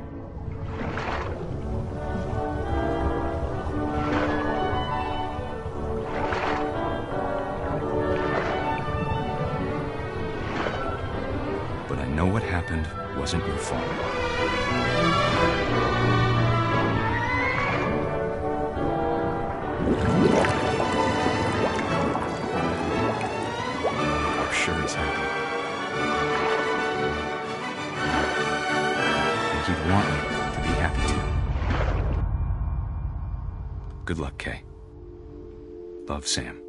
But I know what happened wasn't your fault. I'm sure he's happy. And he'd want me to be happy too. Good luck, Kay. Love, Sam.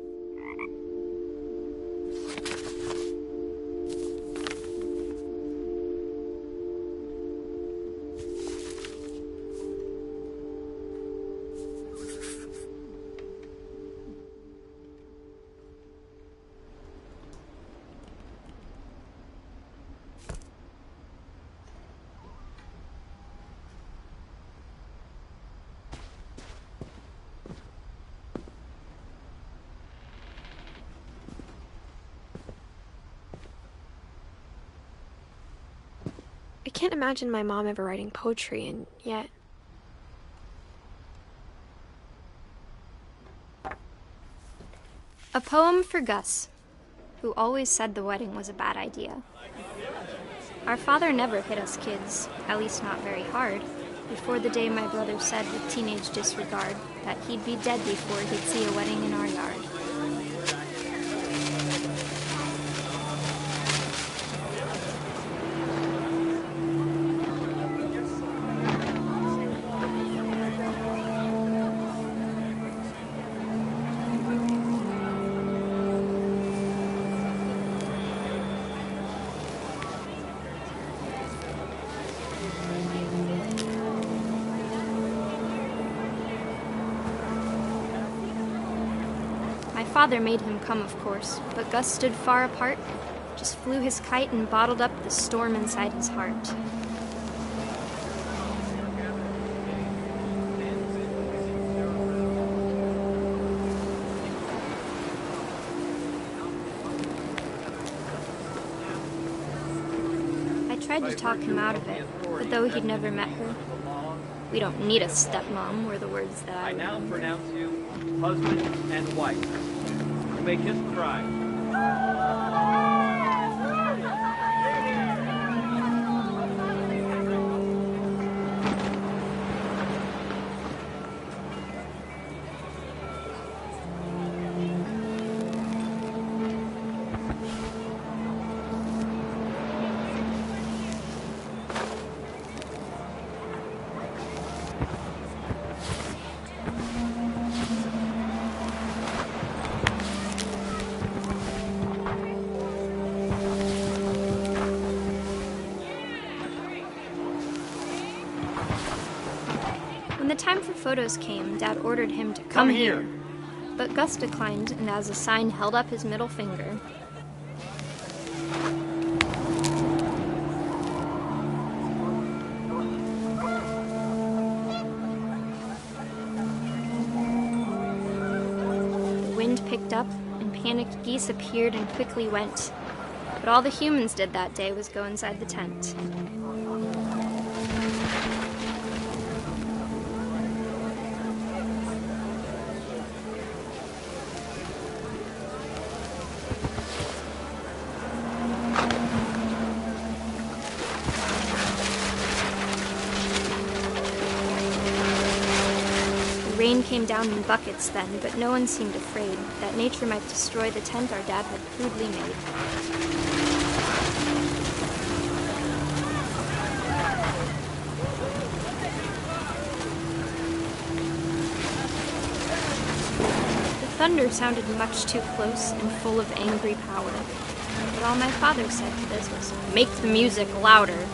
I can't imagine my mom ever writing poetry, and yet... A poem for Gus, who always said the wedding was a bad idea. Our father never hit us kids, at least not very hard, before the day my brother said with teenage disregard that he'd be dead before he'd see a wedding in our yard. My father made him come, of course, but Gus stood far apart, just flew his kite and bottled up the storm inside his heart. I tried to talk him out of it, but though he'd never met her, "We don't need a stepmom," were the words that I now remembered. pronounce you husband and wife. You may kiss the bride. When the time for photos came, Dad ordered him to come here. But Gus declined and as a sign held up his middle finger. The wind picked up and panicked geese appeared and quickly went. But all the humans did that day was go inside the tent. Rain came down in buckets then, but no one seemed afraid that nature might destroy the tent our dad had crudely made. The thunder sounded much too close and full of angry power, but all my father said to this was, "Make the music louder."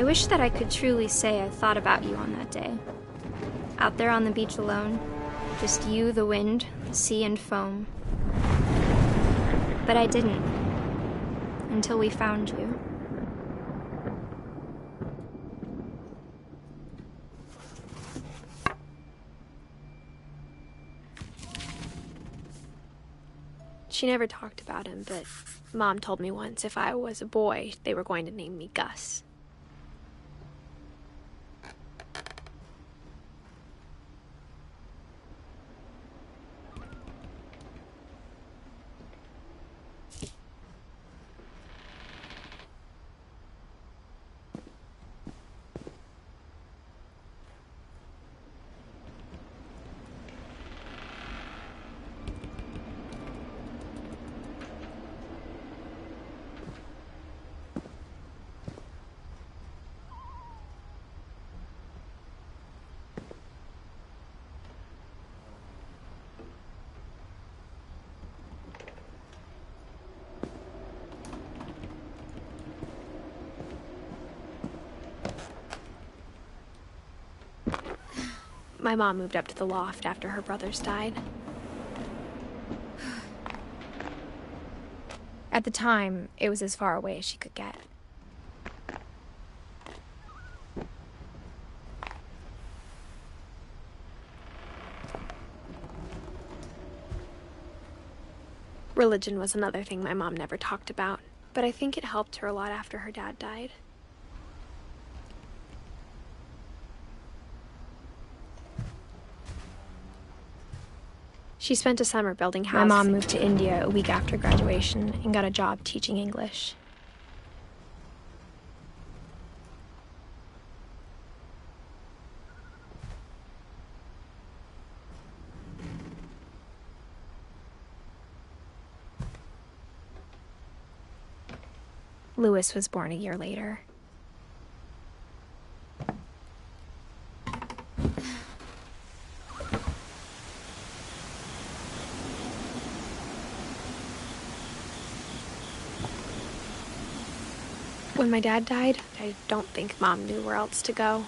I wish that I could truly say I thought about you on that day. Out there on the beach alone, just you, the wind, the sea, and foam. But I didn't, until we found you. She never talked about him, but Mom told me once if I was a boy, they were going to name me Gus. My mom moved up to the loft after her brothers died. At the time, it was as far away as she could get. Religion was another thing my mom never talked about, but I think it helped her a lot after her dad died. She spent a summer building houses. My mom moved to India a week after graduation and got a job teaching English. Louis was born a year later. When my dad died, I don't think Mom knew where else to go.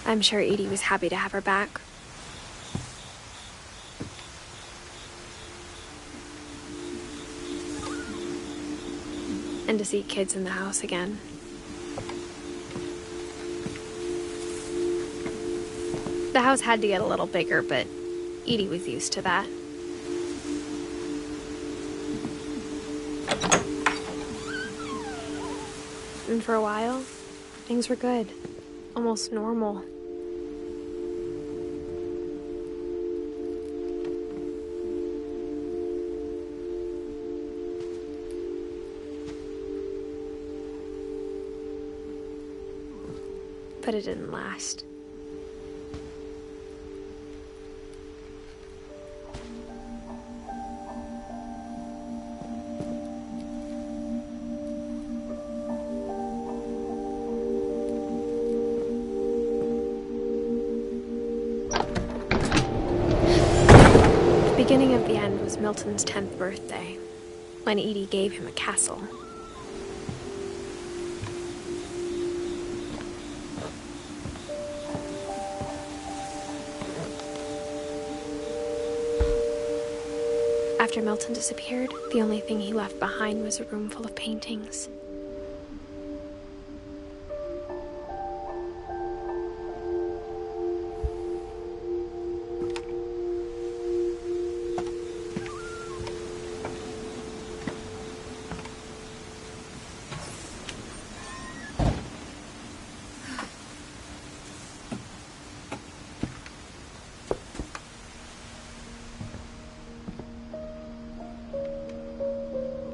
I'm sure Edie was happy to have her back. And to see kids in the house again. The house had to get a little bigger, but Edie was used to that. And for a while, things were good. Almost normal. But it didn't last. The beginning of the end was Milton's 10th birthday, when Edie gave him a castle. After Milton disappeared, the only thing he left behind was a room full of paintings.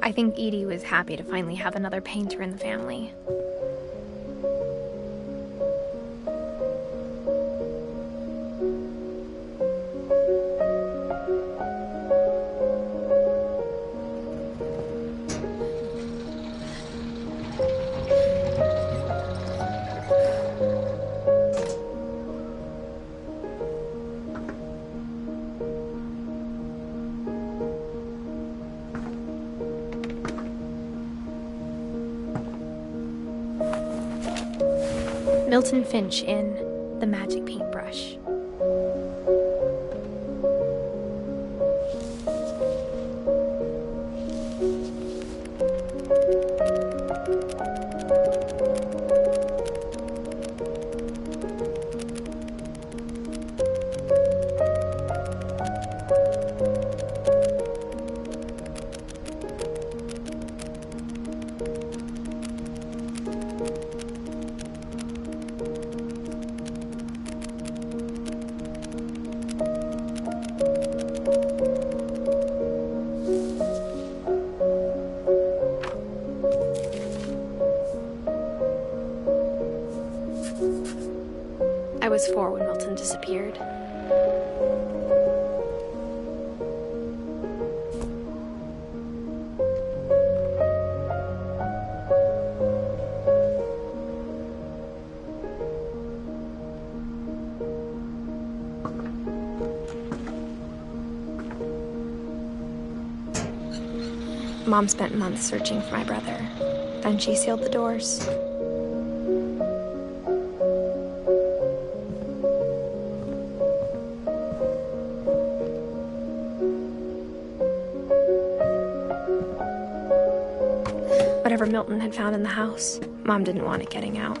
I think Edie was happy to finally have another painter in the family. Milton Finch in The Magic Paintbrush. I was 4 when Milton disappeared. Mom spent months searching for my brother. Then she sealed the doors. Whatever Milton had found in the house, Mom didn't want it getting out.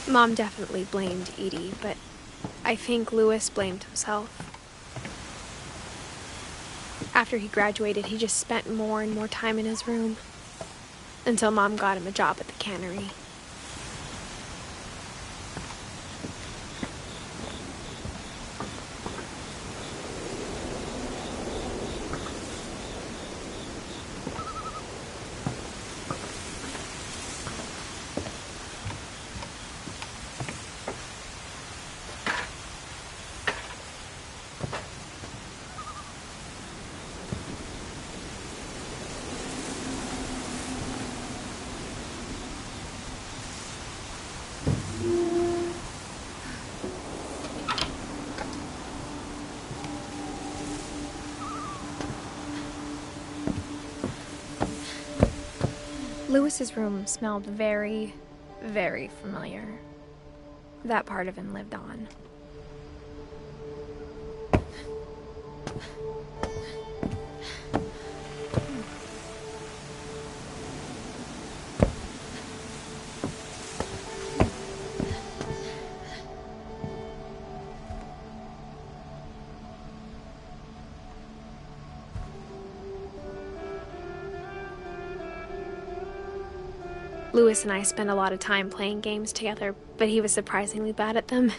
Mom definitely blamed Edie, but I think Louis blamed himself. After he graduated, he just spent more and more time in his room, until Mom got him a job at the cannery. Louis's room smelled very, very familiar. That part of him lived on. Louis and I spent a lot of time playing games together, but he was surprisingly bad at them.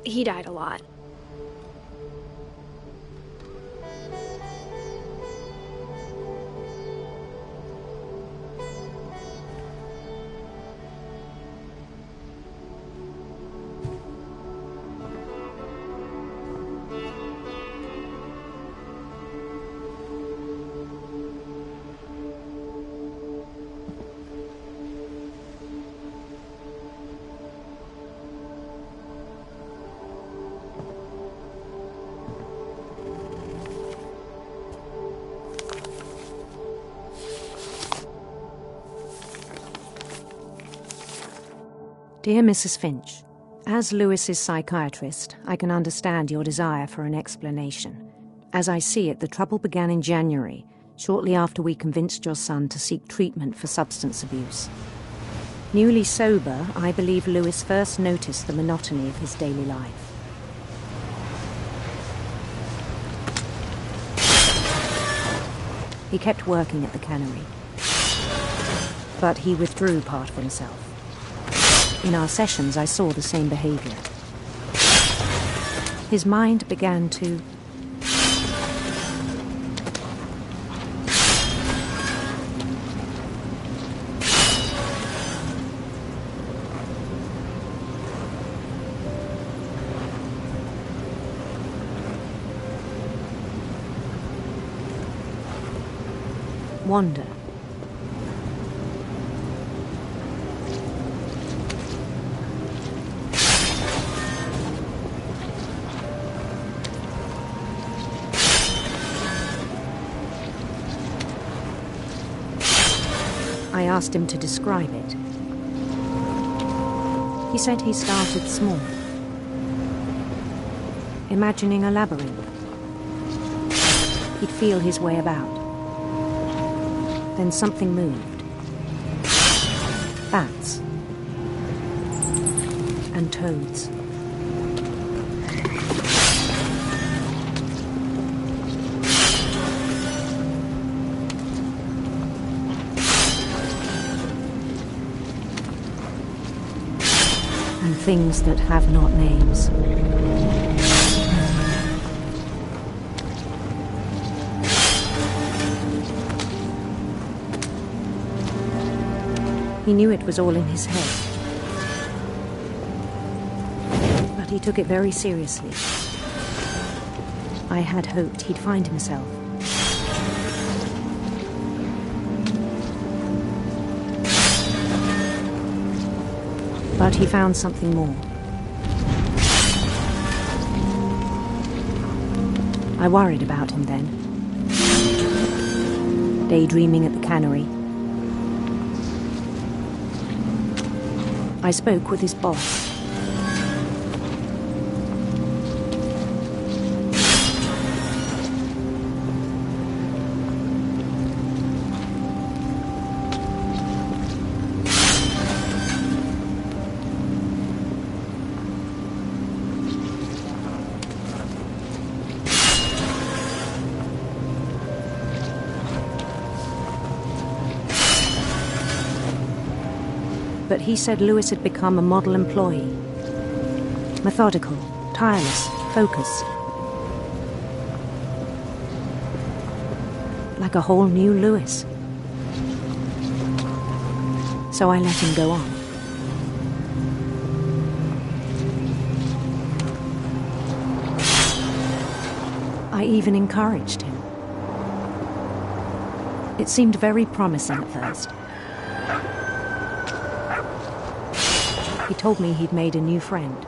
He died a lot. Dear Mrs. Finch, as Louis's psychiatrist, I can understand your desire for an explanation. As I see it, the trouble began in January, shortly after we convinced your son to seek treatment for substance abuse. Newly sober, I believe Louis first noticed the monotony of his daily life. He kept working at the cannery, but he withdrew part of himself. In our sessions, I saw the same behavior. His mind began to wander. I asked him to describe it. He said he started small, imagining a labyrinth. He'd feel his way about. Then something moved. Bats. And toads. And things that have not names. He knew it was all in his head. But he took it very seriously. I had hoped he'd find himself. But he found something more. I worried about him then. Daydreaming at the cannery. I spoke with his boss. But he said Lewis had become a model employee. Methodical, tireless, focused. Like a whole new Lewis. So I let him go on. I even encouraged him. It seemed very promising at first. He told me he'd made a new friend.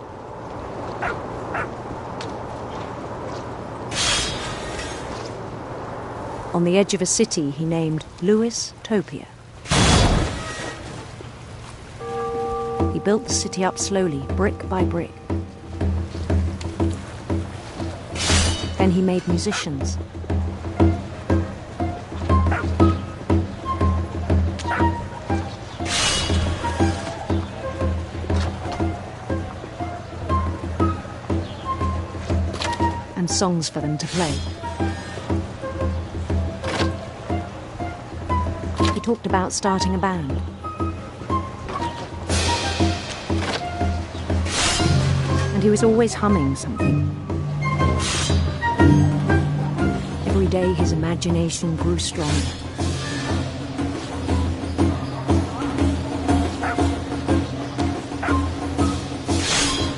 On the edge of a city he named Lewis Topia. He built the city up slowly, brick by brick. Then he made musicians. Songs for them to play. He talked about starting a band. And he was always humming something. Every day his imagination grew stronger.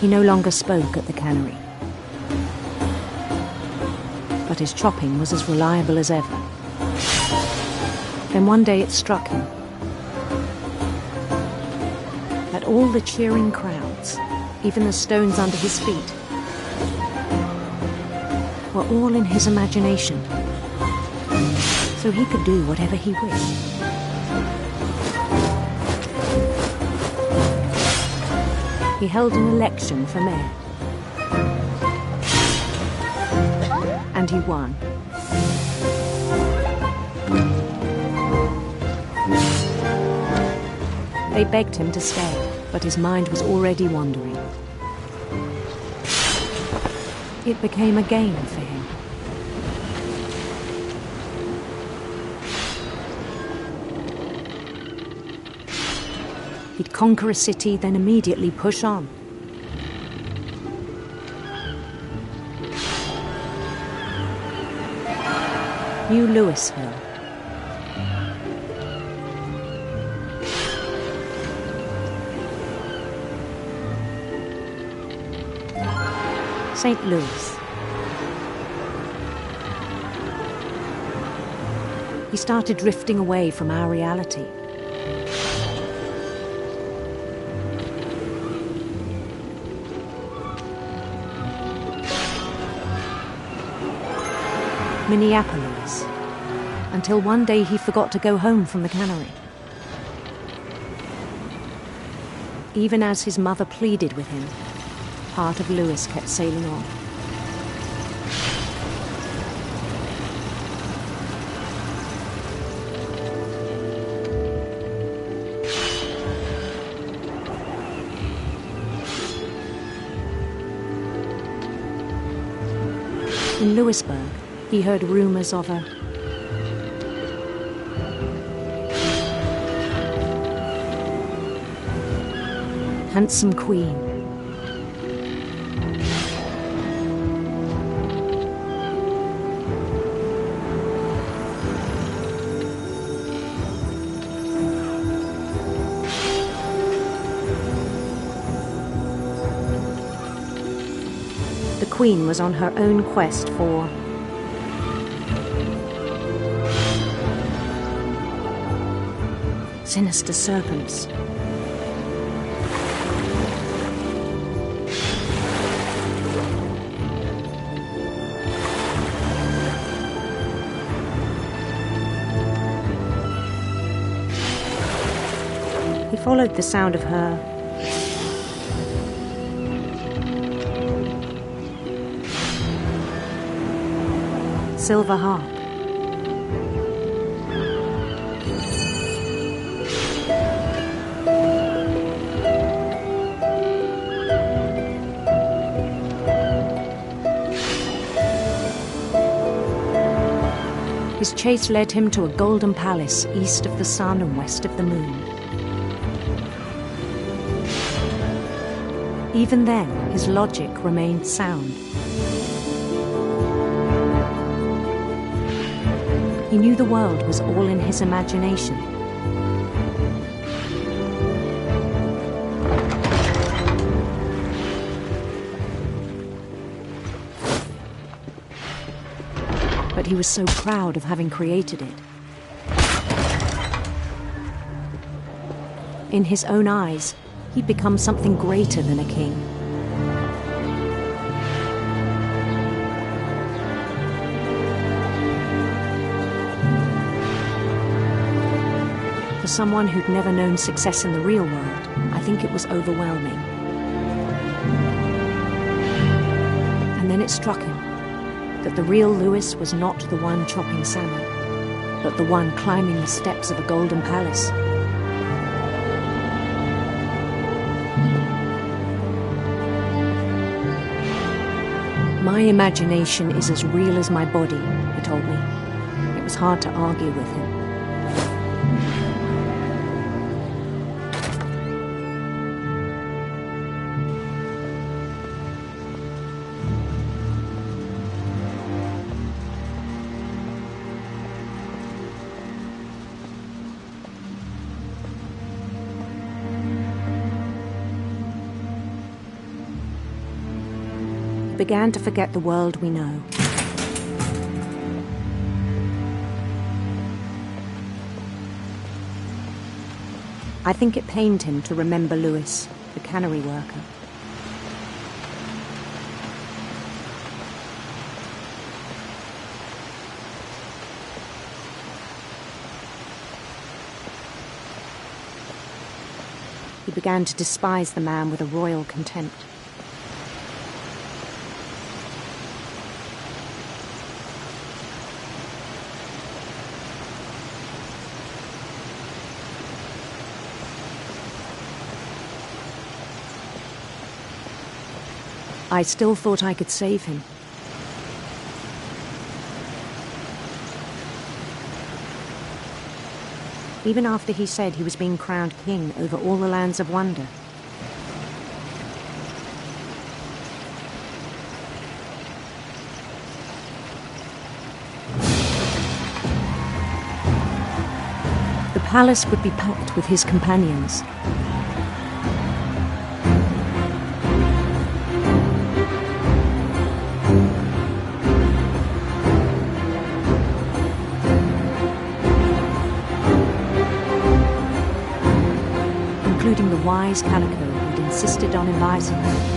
He no longer spoke at the cannery. But his chopping was as reliable as ever. Then one day it struck him that all the cheering crowds, even the stones under his feet, were all in his imagination, so he could do whatever he wished. He held an election for mayor. And he won. They begged him to stay, but his mind was already wandering. It became a game for him. He'd conquer a city, then immediately push on. New Louisville. St. Louis. He started drifting away from our reality. Minneapolis, until one day he forgot to go home from the cannery. Even as his mother pleaded with him, part of Louis kept sailing on. In Louisburg, he heard rumors of a handsome queen. The queen was on her own quest for sinister serpents. He followed the sound of her silver harp. His chase led him to a golden palace east of the sun and west of the moon. Even then, his logic remained sound. He knew the world was all in his imagination. But he was so proud of having created it. In his own eyes, he'd become something greater than a king. For someone who'd never known success in the real world, I think it was overwhelming. And then it struck him that the real Louis was not the one chopping salmon, but the one climbing the steps of a golden palace. My imagination is as real as my body, he told me. It was hard to argue with him. Began to forget the world we know. I think it pained him to remember Louis, the cannery worker. He began to despise the man with a royal contempt. I still thought I could save him. Even after he said he was being crowned king over all the lands of wonder. The palace would be packed with his companions. wise Calico who'd insisted on inviting her.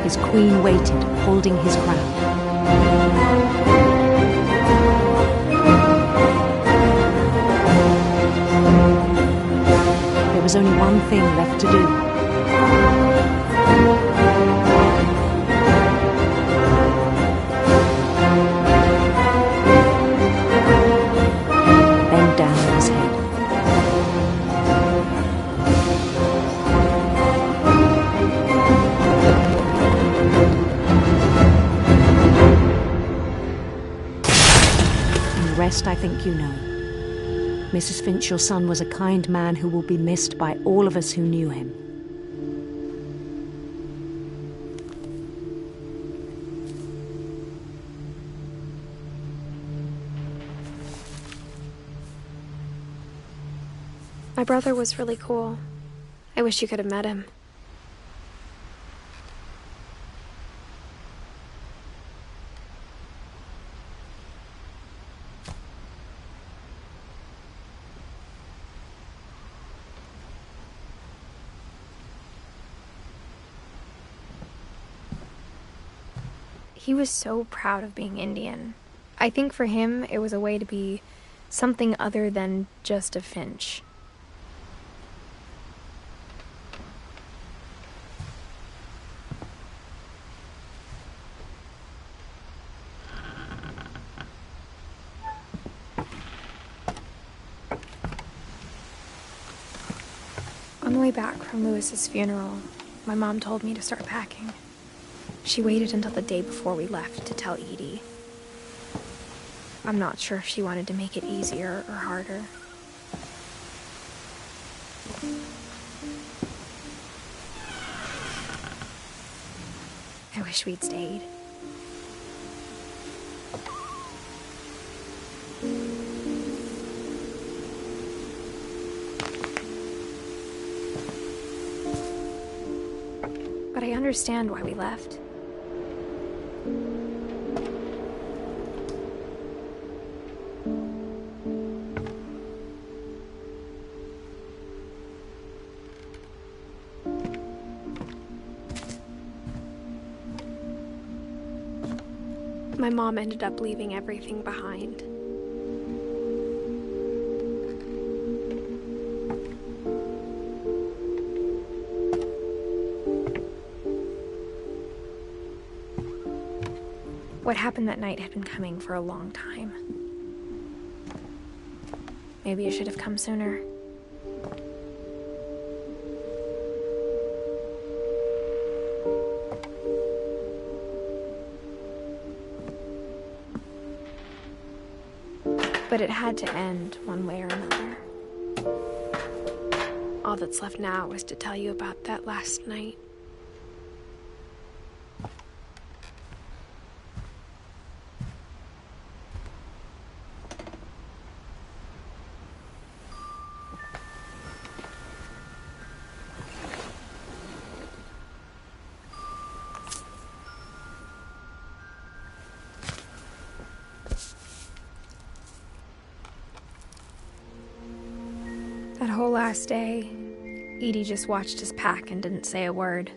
His queen waited, holding his crown. There was only one thing left to do. Bend down on his head. And the rest I think you know. Mrs. Finch, your son was a kind man who will be missed by all of us who knew him. My brother was really cool. I wish you could have met him. He was so proud of being Indian. I think for him, it was a way to be something other than just a Finch. On the way back from Lewis's funeral, my mom told me to start packing. She waited until the day before we left to tell Edie. I'm not sure if she wanted to make it easier or harder. I wish we'd stayed. But I understand why we left. My mom ended up leaving everything behind. What happened that night had been coming for a long time. Maybe it should have come sooner. But it had to end one way or another. All that's left now is to tell you about that last night. That whole last day, Edie just watched us pack and didn't say a word.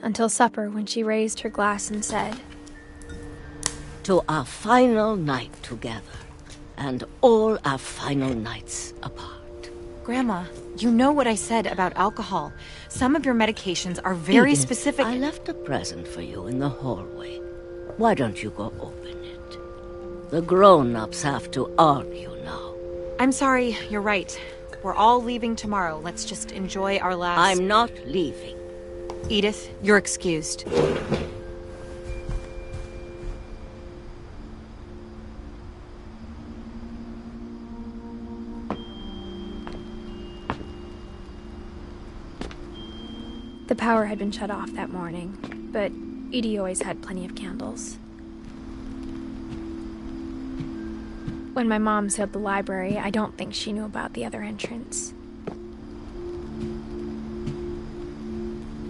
Until supper, when she raised her glass and said, "To our final night together, and all our final nights apart." Grandma, you know what I said about alcohol. Some of your medications are very Edith, specific. I left a present for you in the hallway. Why don't you go open it? The grown-ups have to argue now. I'm sorry, you're right. We're all leaving tomorrow. Let's just enjoy our last... I'm not leaving. Edith, you're excused. The power had been shut off that morning, but Edie always had plenty of candles. When my mom sealed the library, I don't think she knew about the other entrance.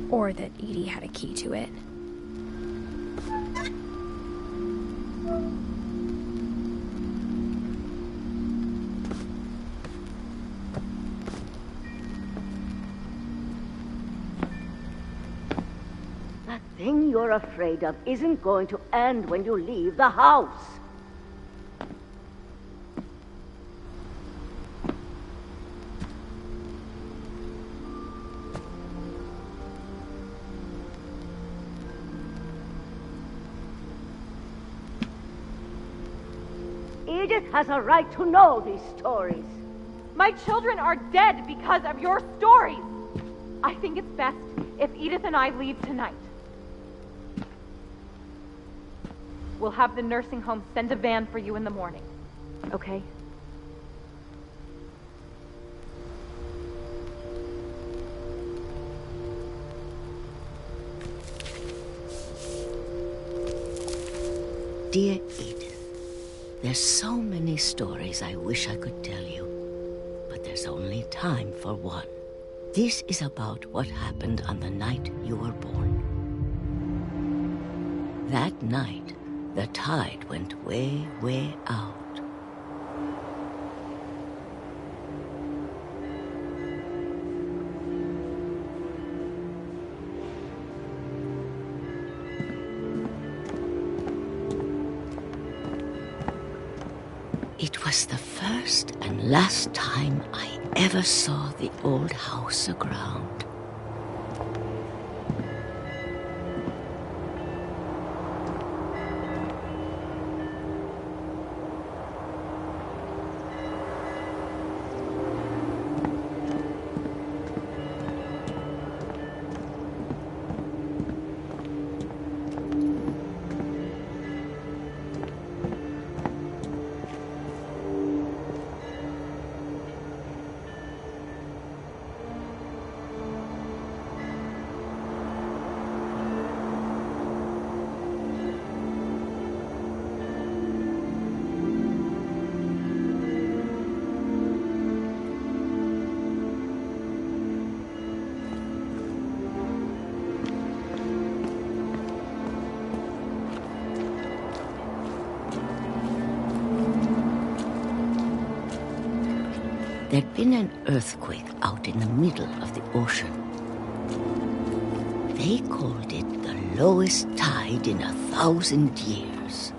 Or that Edie had a key to it. That thing you're afraid of isn't going to end when you leave the house. Edith has a right to know these stories. My children are dead because of your stories. I think it's best if Edith and I leave tonight. We'll have the nursing home send a van for you in the morning, okay? Dear Edith, there's so many stories I wish I could tell you, but there's only time for one. This is about what happened on the night you were born. That night, the tide went way, way out. It was the first and last time I ever saw the old house aground. There'd been an earthquake out in the middle of the ocean. They called it the lowest tide in 1,000 years.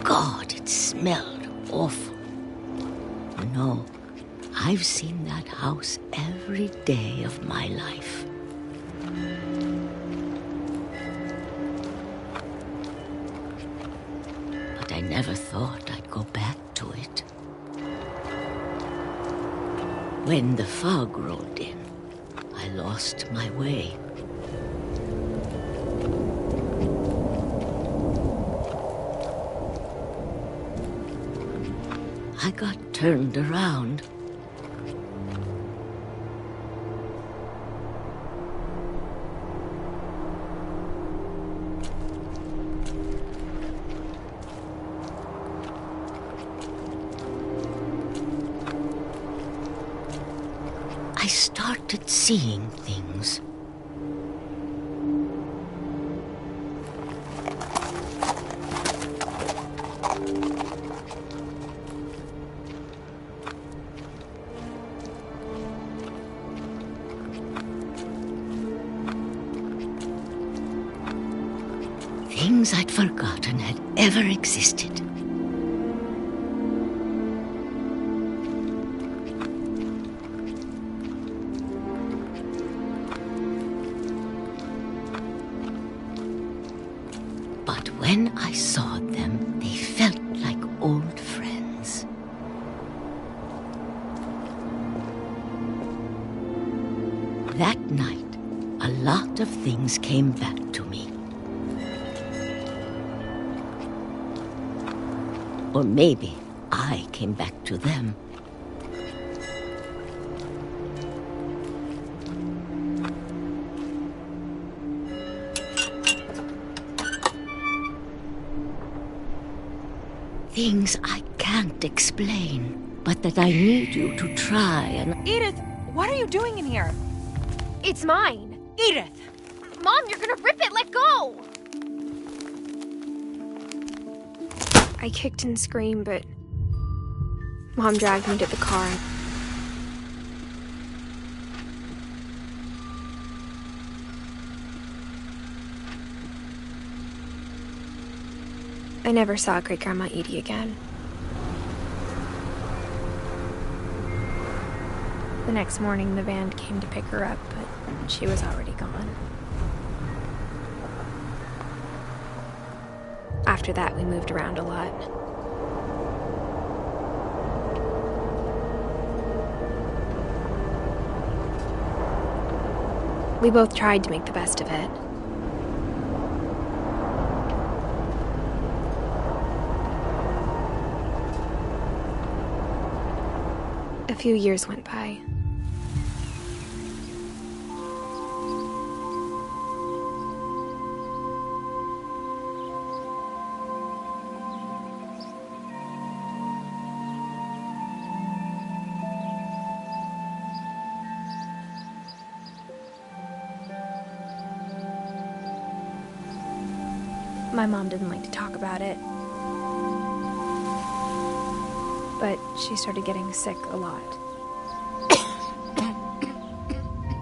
God, it smelled awful. No, I've seen that house every day of my life. But I never thought I'd go back to it. When the fog rolled in, I lost my way. I got turned around. I started seeing things. Things I'd forgotten had ever existed. But when I saw them, they felt like old friends. That night, a lot of things came back to me. Or maybe I came back to them. Things I can't can't explain, but that I need you to try and... Edith, what are you doing in here? It's mine. Edith! Mom, you're gonna rip it! Let go! I kicked and screamed, but Mom dragged me to the car. I never saw Great-Grandma Edie again. The next morning, the van came to pick her up, but she was already gone. After that, we moved around a lot. We both tried to make the best of it. A few years went by. My mom didn't like to talk about it, but she started getting sick a lot.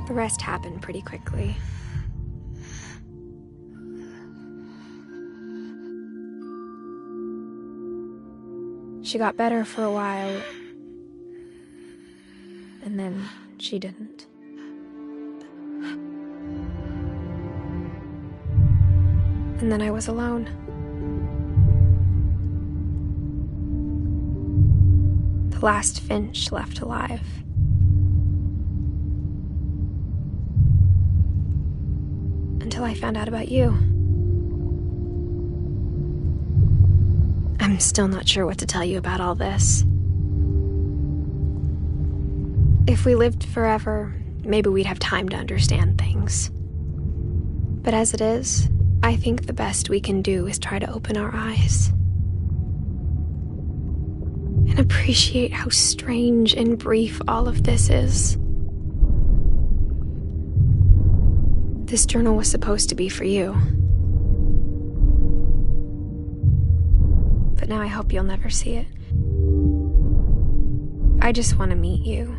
The rest happened pretty quickly. She got better for a while, and then she didn't. And then I was alone. The last Finch left alive. Until I found out about you. I'm still not sure what to tell you about all this. If we lived forever, maybe we'd have time to understand things. But as it is, I think the best we can do is try to open our eyes and appreciate how strange and brief all of this is. This journal was supposed to be for you. But now I hope you'll never see it. I just want to meet you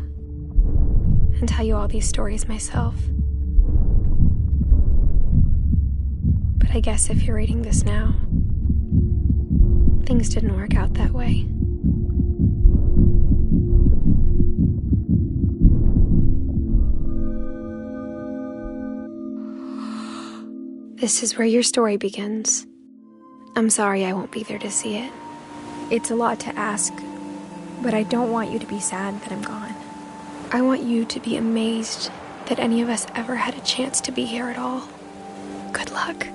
and tell you all these stories myself. But I guess if you're reading this now, things didn't work out that way. This is where your story begins. I'm sorry I won't be there to see it. It's a lot to ask, but I don't want you to be sad that I'm gone. I want you to be amazed that any of us ever had a chance to be here at all. Good luck.